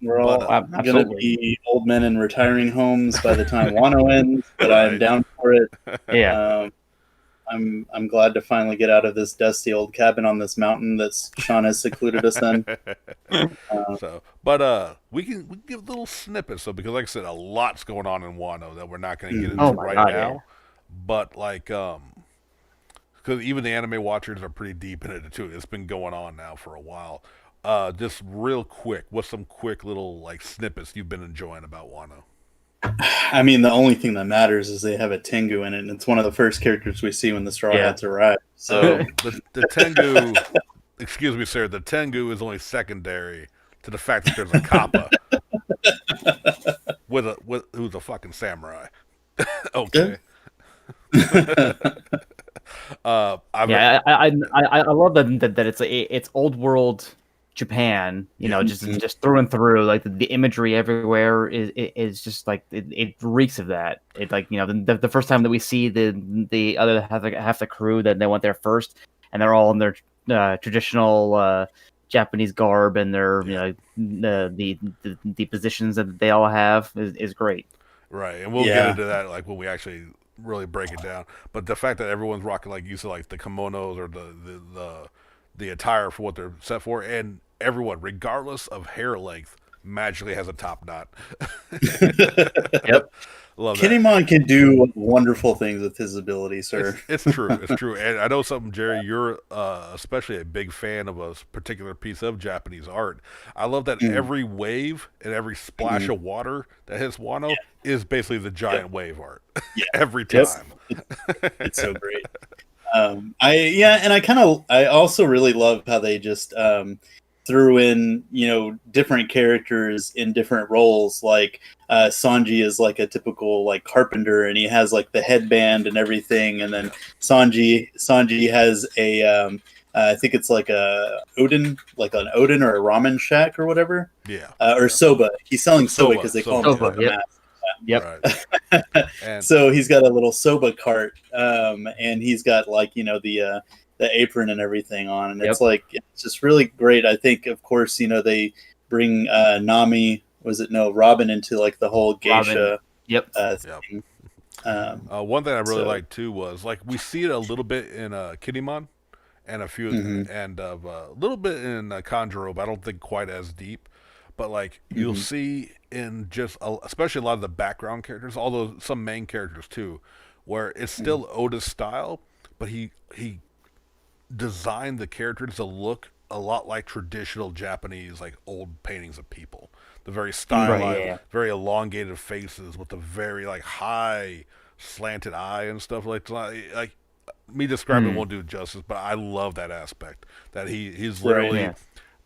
We're all But, going to absolutely. be old men in retiring homes by the time Wano ends, but I'm Right. down for it. Yeah. I'm glad to finally get out of this dusty old cabin on this mountain that Sean has secluded us in. But we can give little snippets. So because like I said, a lot's going on in Wano that we're not going to get Mhm. into Oh my right God, now. yeah. But like because even the anime watchers are pretty deep in it too. It's been going on now for a while. Just real quick, what's some quick little like snippets you've been enjoying about Wano? I mean, the only thing that matters is they have a Tengu in it, and it's one of the first characters we see when the Straw Yeah. Hats arrive. So So, the Tengu, excuse me, sir, the Tengu is only secondary to the fact that there's a Kappa who's a fucking samurai. Okay. I'm Yeah, I love that it's old world Japan, Yeah. just through and through. Like the imagery everywhere is just like it reeks of that. It like the first time that we see the other half the crew that they went there first, and they're all in their traditional Japanese garb and their Yeah. the positions that they all have is great. Right, and we'll get Yeah. into that like when we actually really break it down. But the fact that everyone's rocking like you said, like the kimonos or the attire for what they're set for, and everyone, regardless of hair length, magically has a top knot. Yep. Love that. Kinemon can do wonderful things with his ability, sir. It's true. It's true. And I know something, Jerry. You're especially a big fan of a particular piece of Japanese art. I love that Mm. every wave and every splash Mhm. of water that hits Wano is basically the giant wave art Yeah. every Yep. time. It's so great. I also really love how they just threw in different characters in different roles. Like Sanji is like a typical like carpenter, and he has like the headband and everything. And then Sanji has a I think it's like like an Odin or a ramen shack or whatever, Yeah. or soba. He's selling soba Soba, because they soba, call him Soba, Soba yep. Mask. Yep. Right. And So he's got a little soba cart, and he's got like the apron and everything on, and Yep. it's just really great. I think, of course, they bring Nami, Robin into like the whole geisha Robin. Yep. thing. Um, one thing I really So- liked too was like we see it a little bit in Kinemon and a few Mhm. and a little bit in Conjuro, but I don't think quite as deep. But like you'll Mhm. see in just especially a lot of the background characters, although some main characters too, where it's still Oda's style, but he designed the characters to look a lot like traditional Japanese like old paintings of people. The very stylized, yeah. very elongated faces with the very like high slanted eye and stuff like me describing Hmm. won't do it justice, but I love that aspect that he's Right. literally Yeah.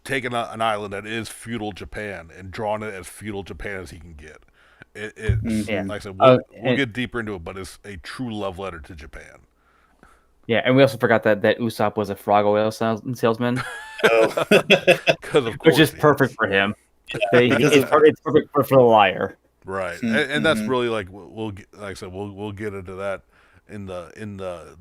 taken an island that is feudal Japan and drawn it as feudal Japan as he can get. It's Mhm. Yeah. like I said, Oh, we'll and- get deeper into it, but it's a true love letter to Japan. Yeah, and we also forgot that Usopp was a frog oil salesman, Oh. Because of course, which is he perfect for him. Because It's perfect for the liar. right? Mhm. And that's really like we'll get, like I said, we'll get into that in the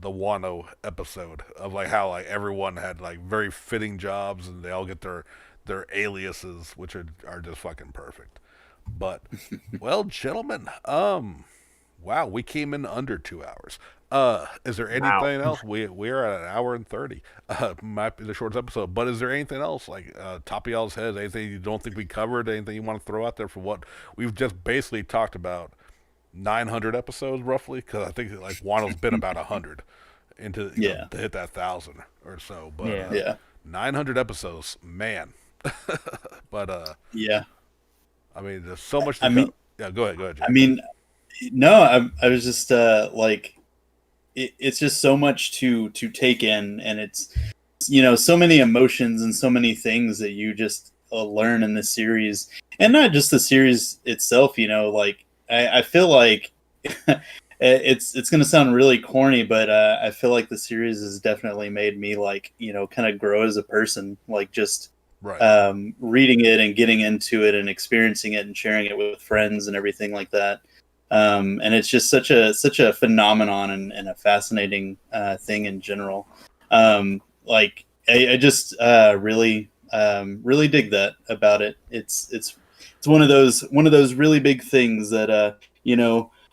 Wano episode of like how like everyone had like very fitting jobs and they all get their aliases, which are just fucking perfect. But well, gentlemen, wow, we came in under 2 hours. Is there Wow. anything else? We're at an hour and 30. Might be the shortest episode, but is there anything else like top of y'all's heads? Anything you don't think we covered? Anything you want to throw out there for what we've just basically talked about? 900 episodes roughly, because I think like Wano's been about 100 into Yeah. to hit that 1,000 or so. But Yeah. Yeah. 900 episodes, man. But Yeah. I mean, there's so much. I mean- yeah, go ahead. Jay. I mean, no, I was just like, it's just so much to take in, and it's so many emotions and so many things that you just learn in this series, and not just the series itself. Like I feel like it's going to sound really corny, but I feel like the series has definitely made me like kind of grow as a person, like just Right. reading it and getting into it and experiencing it and sharing it with friends and everything like that. And it's just such a phenomenon and a fascinating thing in general. Like I just really dig that about it. It's one of those really big things that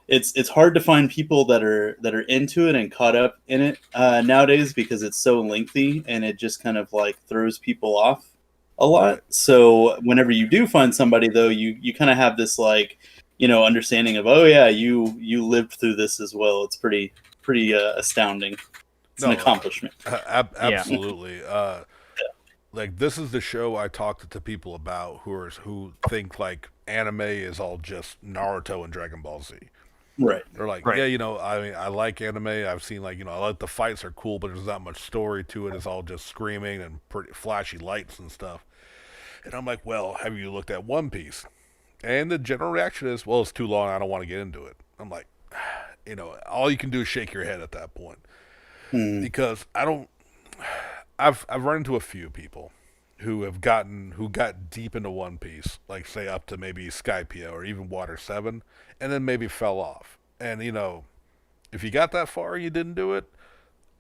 it's hard to find people that are into it and caught up in it nowadays, because it's so lengthy and it just kind of like throws people off a lot. Right. So whenever you do find somebody, though, you kind of have this like understanding of, oh yeah, you lived through this as well. It's pretty astounding. It's an No, accomplishment. Absolutely. Like this is the show I talk to people about who think like anime is all just Naruto and Dragon Ball Z. Right. They're like, Right. yeah, I mean, I like anime. I've seen like, I like the fights are cool, but there's not much story to it. It's all just screaming and pretty flashy lights and stuff. And I'm like, well, have you looked at One Piece? And the general reaction is, well, it's too long. I don't want to get into it. I'm like, all you can do is shake your head at that point. because I've run into a few people who got deep into One Piece, like say up to maybe Skypiea or even Water 7, and then maybe fell off. And if you got that far and you didn't do it,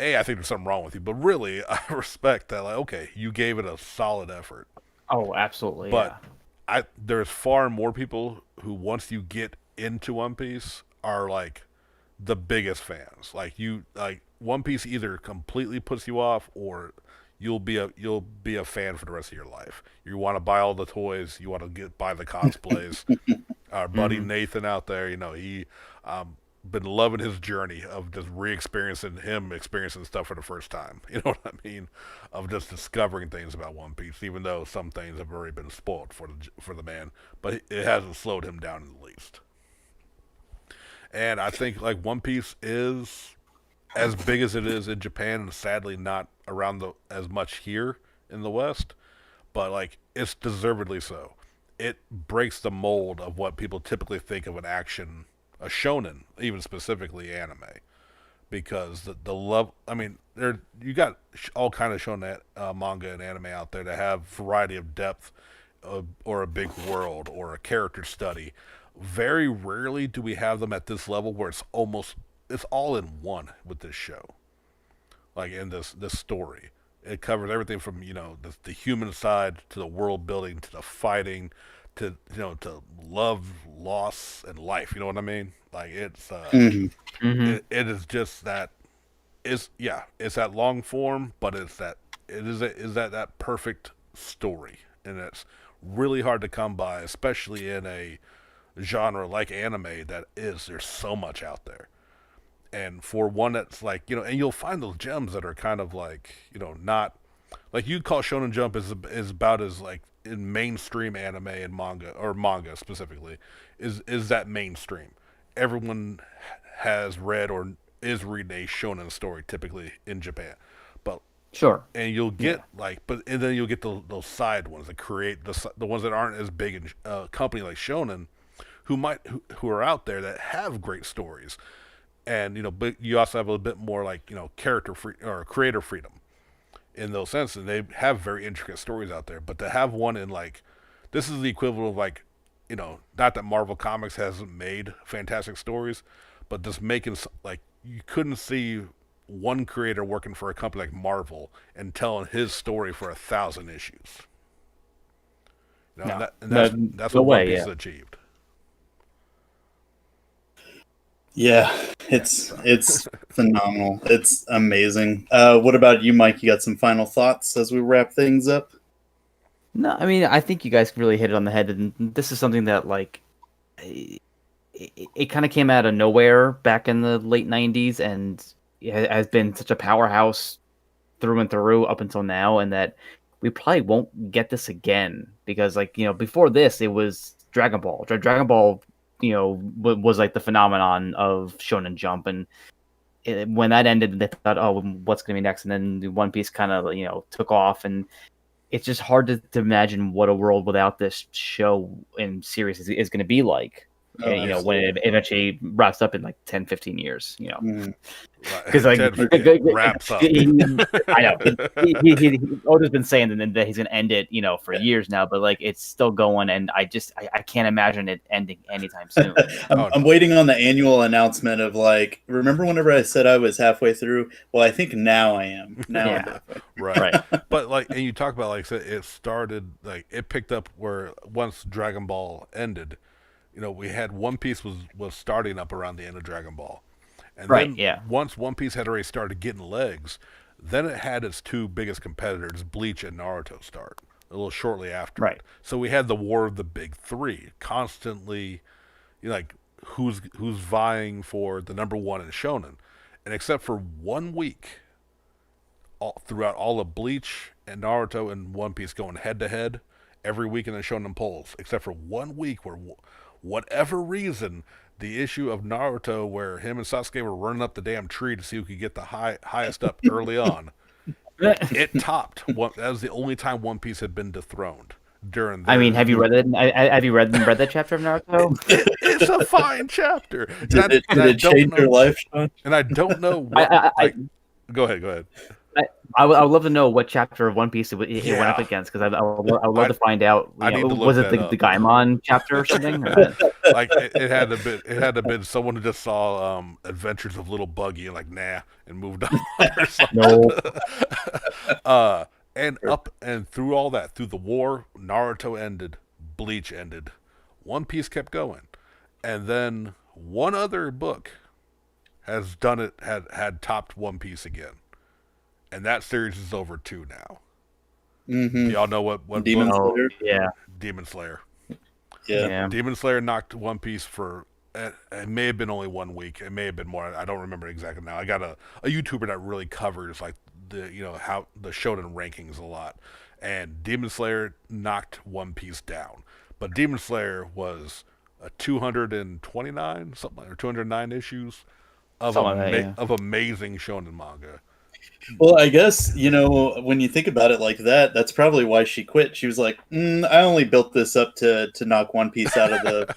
I think there's something wrong with you. But really, I respect that. Like, okay, you gave it a solid effort. Oh, absolutely. But there's far more people who, once you get into One Piece, are like the biggest fans. Like One Piece either completely puts you off, or you'll be a fan for the rest of your life. You want to buy all the toys, you want to buy the cosplays. Our buddy Nathan out there, he been loving his journey of just experiencing stuff for the first time. You know what I mean? Of just discovering things about One Piece, even though some things have already been spoiled for the man, but it hasn't slowed him down in the least. And I think like One Piece is as big as it is in Japan, and sadly not around as much here in the West, but like it's deservedly so. It breaks the mold of what people typically think of a shonen, even specifically anime, because the love. I mean, you got all kind of shonen manga and anime out there that have variety of depth, or a big world, or a character study. Very rarely do we have them at this level where it's all in one with this show. Like in this story, it covers everything from the human side to the world building to the fighting to to love, loss, and life. You know what I mean? Like it's it is just that it's that long form, but it's that perfect story, and it's really hard to come by, especially in a genre like anime there's so much out there. And for one that's like, and you'll find those gems that are kind of like, not like you'd call Shonen Jump is about as like in mainstream anime and manga specifically is that mainstream. Everyone has read or is reading a shonen story typically in Japan. But sure. And you'll get and then you'll get those side ones that create the ones that aren't as big in a company like Shonen who are out there that have great stories. And but you also have a little bit more like character free or creator freedom in those senses. And they have very intricate stories out there. But to have one in like, this is the equivalent of like, not that Marvel Comics hasn't made fantastic stories, but just making like you couldn't see one creator working for a company like Marvel and telling his story for 1,000 issues. That's what One Piece has achieved. Yeah, it's phenomenal. It's amazing. What about you, Mike? You got some final thoughts as we wrap things up? No, I mean, I think you guys really hit it on the head, and this is something that like it kind of came out of nowhere back in the late 90s, and it has been such a powerhouse through and through up until now, and that we probably won't get this again because, like, before this, it was Dragon Ball. Dragon Ball, was like the phenomenon of Shonen Jump, and when that ended, they thought, oh, what's going to be next? And then One Piece kind of, took off, and it's just hard to imagine what a world without this show and series is going to be like. When it eventually wraps up in like 10, 15 years, because like wraps up. I know Oda's been saying that he's gonna end it, for years now, but like it's still going, and I can't imagine it ending anytime soon. I'm waiting on the annual announcement of like, remember whenever I said I was halfway through? Well, I think now I am. Now, right. But like, and you talk about like it started like it picked up where once Dragon Ball ended. We had One Piece was starting up around the end of Dragon Ball. And then once One Piece had already started getting legs, then it had its two biggest competitors, Bleach and Naruto, start a little shortly after. Right. So we had the war of the big three, constantly like who's vying for the number one in Shonen. And except for 1 week, throughout all of Bleach and Naruto and One Piece going head to head every week in the Shonen polls, except for 1 week where whatever reason, the issue of Naruto where him and Sasuke were running up the damn tree to see who could get the highest up early on, it topped. That was the only time One Piece had been dethroned during. I mean, have you read it? Have you read that chapter of Naruto? It's a fine chapter. Did it change your life, Sean? And I don't know. Go ahead. I would love to know what chapter of One Piece it went up Yeah. against, because I would love to find out. I need to look was it that the up. Gaimon chapter or something? Or Like it had to been someone who just saw Adventures of Little Buggy and like nah and moved on or something. no. And up and through all that, through the war, Naruto ended, Bleach ended, One Piece kept going, and then one other book has done it had topped One Piece again, and that series is over too now. Mm-hmm. Do y'all know what Demon book? Slayer? Yeah. Demon Slayer. Yeah. Demon Slayer knocked One Piece for it may have been only 1 week. It may have been more. I don't remember exactly now. I got a YouTuber that really covers like the how the shonen rankings a lot, and Demon Slayer knocked One Piece down. But Demon Slayer was a 229 something or 209 issues of of amazing shonen manga. Well, I guess, when you think about it like that, that's probably why she quit. She was like, I only built this up to knock One Piece out of the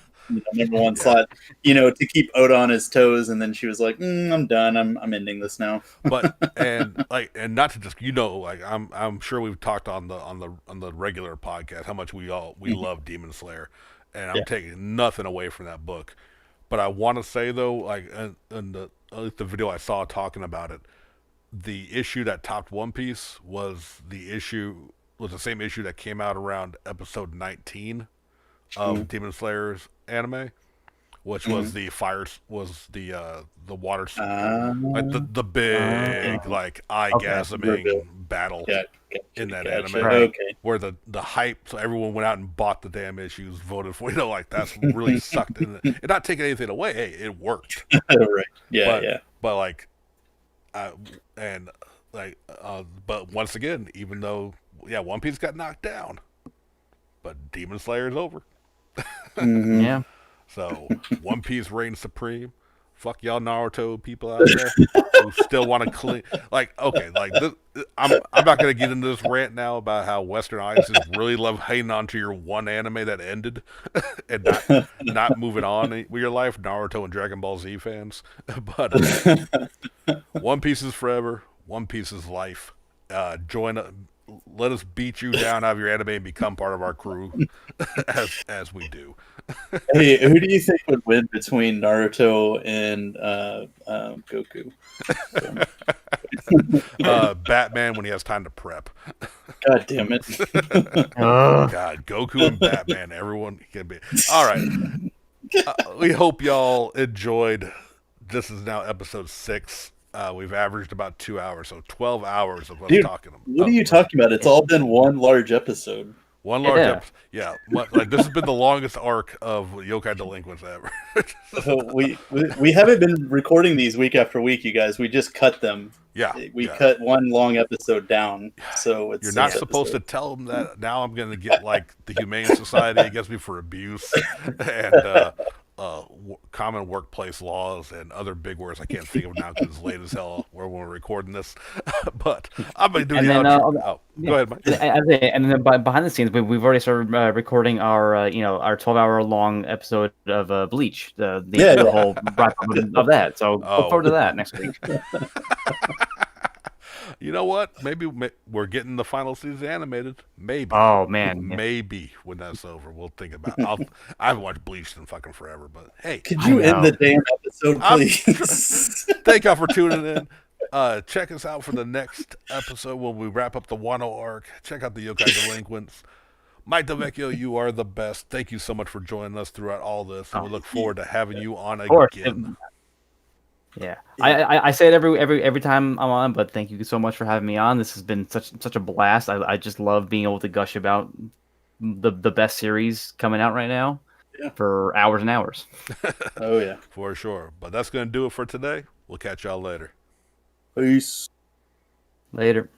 number one slot, to keep Oda on his toes. And then she was like, I'm done. I'm ending this now. But and not to just like I'm sure we've talked on the regular podcast how much we love Demon Slayer, and I'm taking nothing away from that book. But I want to say though, like in the video I saw talking about it, the issue that topped One Piece was the same issue that came out around episode 19 of Demon Slayer's anime, which was the water like the big like eye-gasming battle in that anime, where the hype, so everyone went out and bought the damn issues, voted for like that's really sucked in it. And not taking anything away, hey, it worked. Right. But like but once again, even though One Piece got knocked down, but Demon Slayer is over. Yeah. So One Piece reigns supreme. Fuck y'all Naruto people out there who still want to clean. Like, okay, like this, I'm not gonna get into this rant now about how Western audiences really love hanging on to your one anime that ended and not moving on with your life, Naruto and Dragon Ball Z fans. But One Piece is forever. One Piece is life. Let us beat you down out of your anime and become part of our crew, as we do. Hey, who do you think would win between Naruto and Goku? Batman when he has time to prep. God damn it! God, Goku and Batman. Everyone can be all right. We hope y'all enjoyed. This is now episode 6. We've averaged about 2 hours, so 12 hours of us talking. What are you talking about? It's all been one large episode. One large episode. Yeah. Like this has been the longest arc of Yokai Delinquents ever. So we haven't been recording these week after week, you guys. We just cut them. Yeah. We cut one long episode down. So it's You're not supposed to tell them that. Now I'm going to get like the Humane Society against me for abuse and common workplace laws and other big words I can't think of now because it's late as hell where we're recording this. But I'm going to do the outro. Go ahead, Mike. And then behind the scenes, we've already started recording our our 12-hour long episode of Bleach, the whole wrap up of that. So look forward to that next week. You know what? Maybe we're getting the final season animated. Maybe. Oh man. Maybe when that's over, we'll think about it. I haven't watched Bleach in fucking forever, but hey, could you end the damn episode, please? Thank y'all for tuning in. Check us out for the next episode when we wrap up the Wano arc. Check out the Yokai Delinquents. Mike DeVecchio, you are the best. Thank you so much for joining us throughout all this, and we look forward to having you on again. Yeah, I say it every time I'm on, but thank you so much for having me on. This has been such a blast. I just love being able to gush about the best series coming out right now for hours and hours. Oh yeah, for sure. But that's gonna do it for today. We'll catch y'all later. Peace. Later.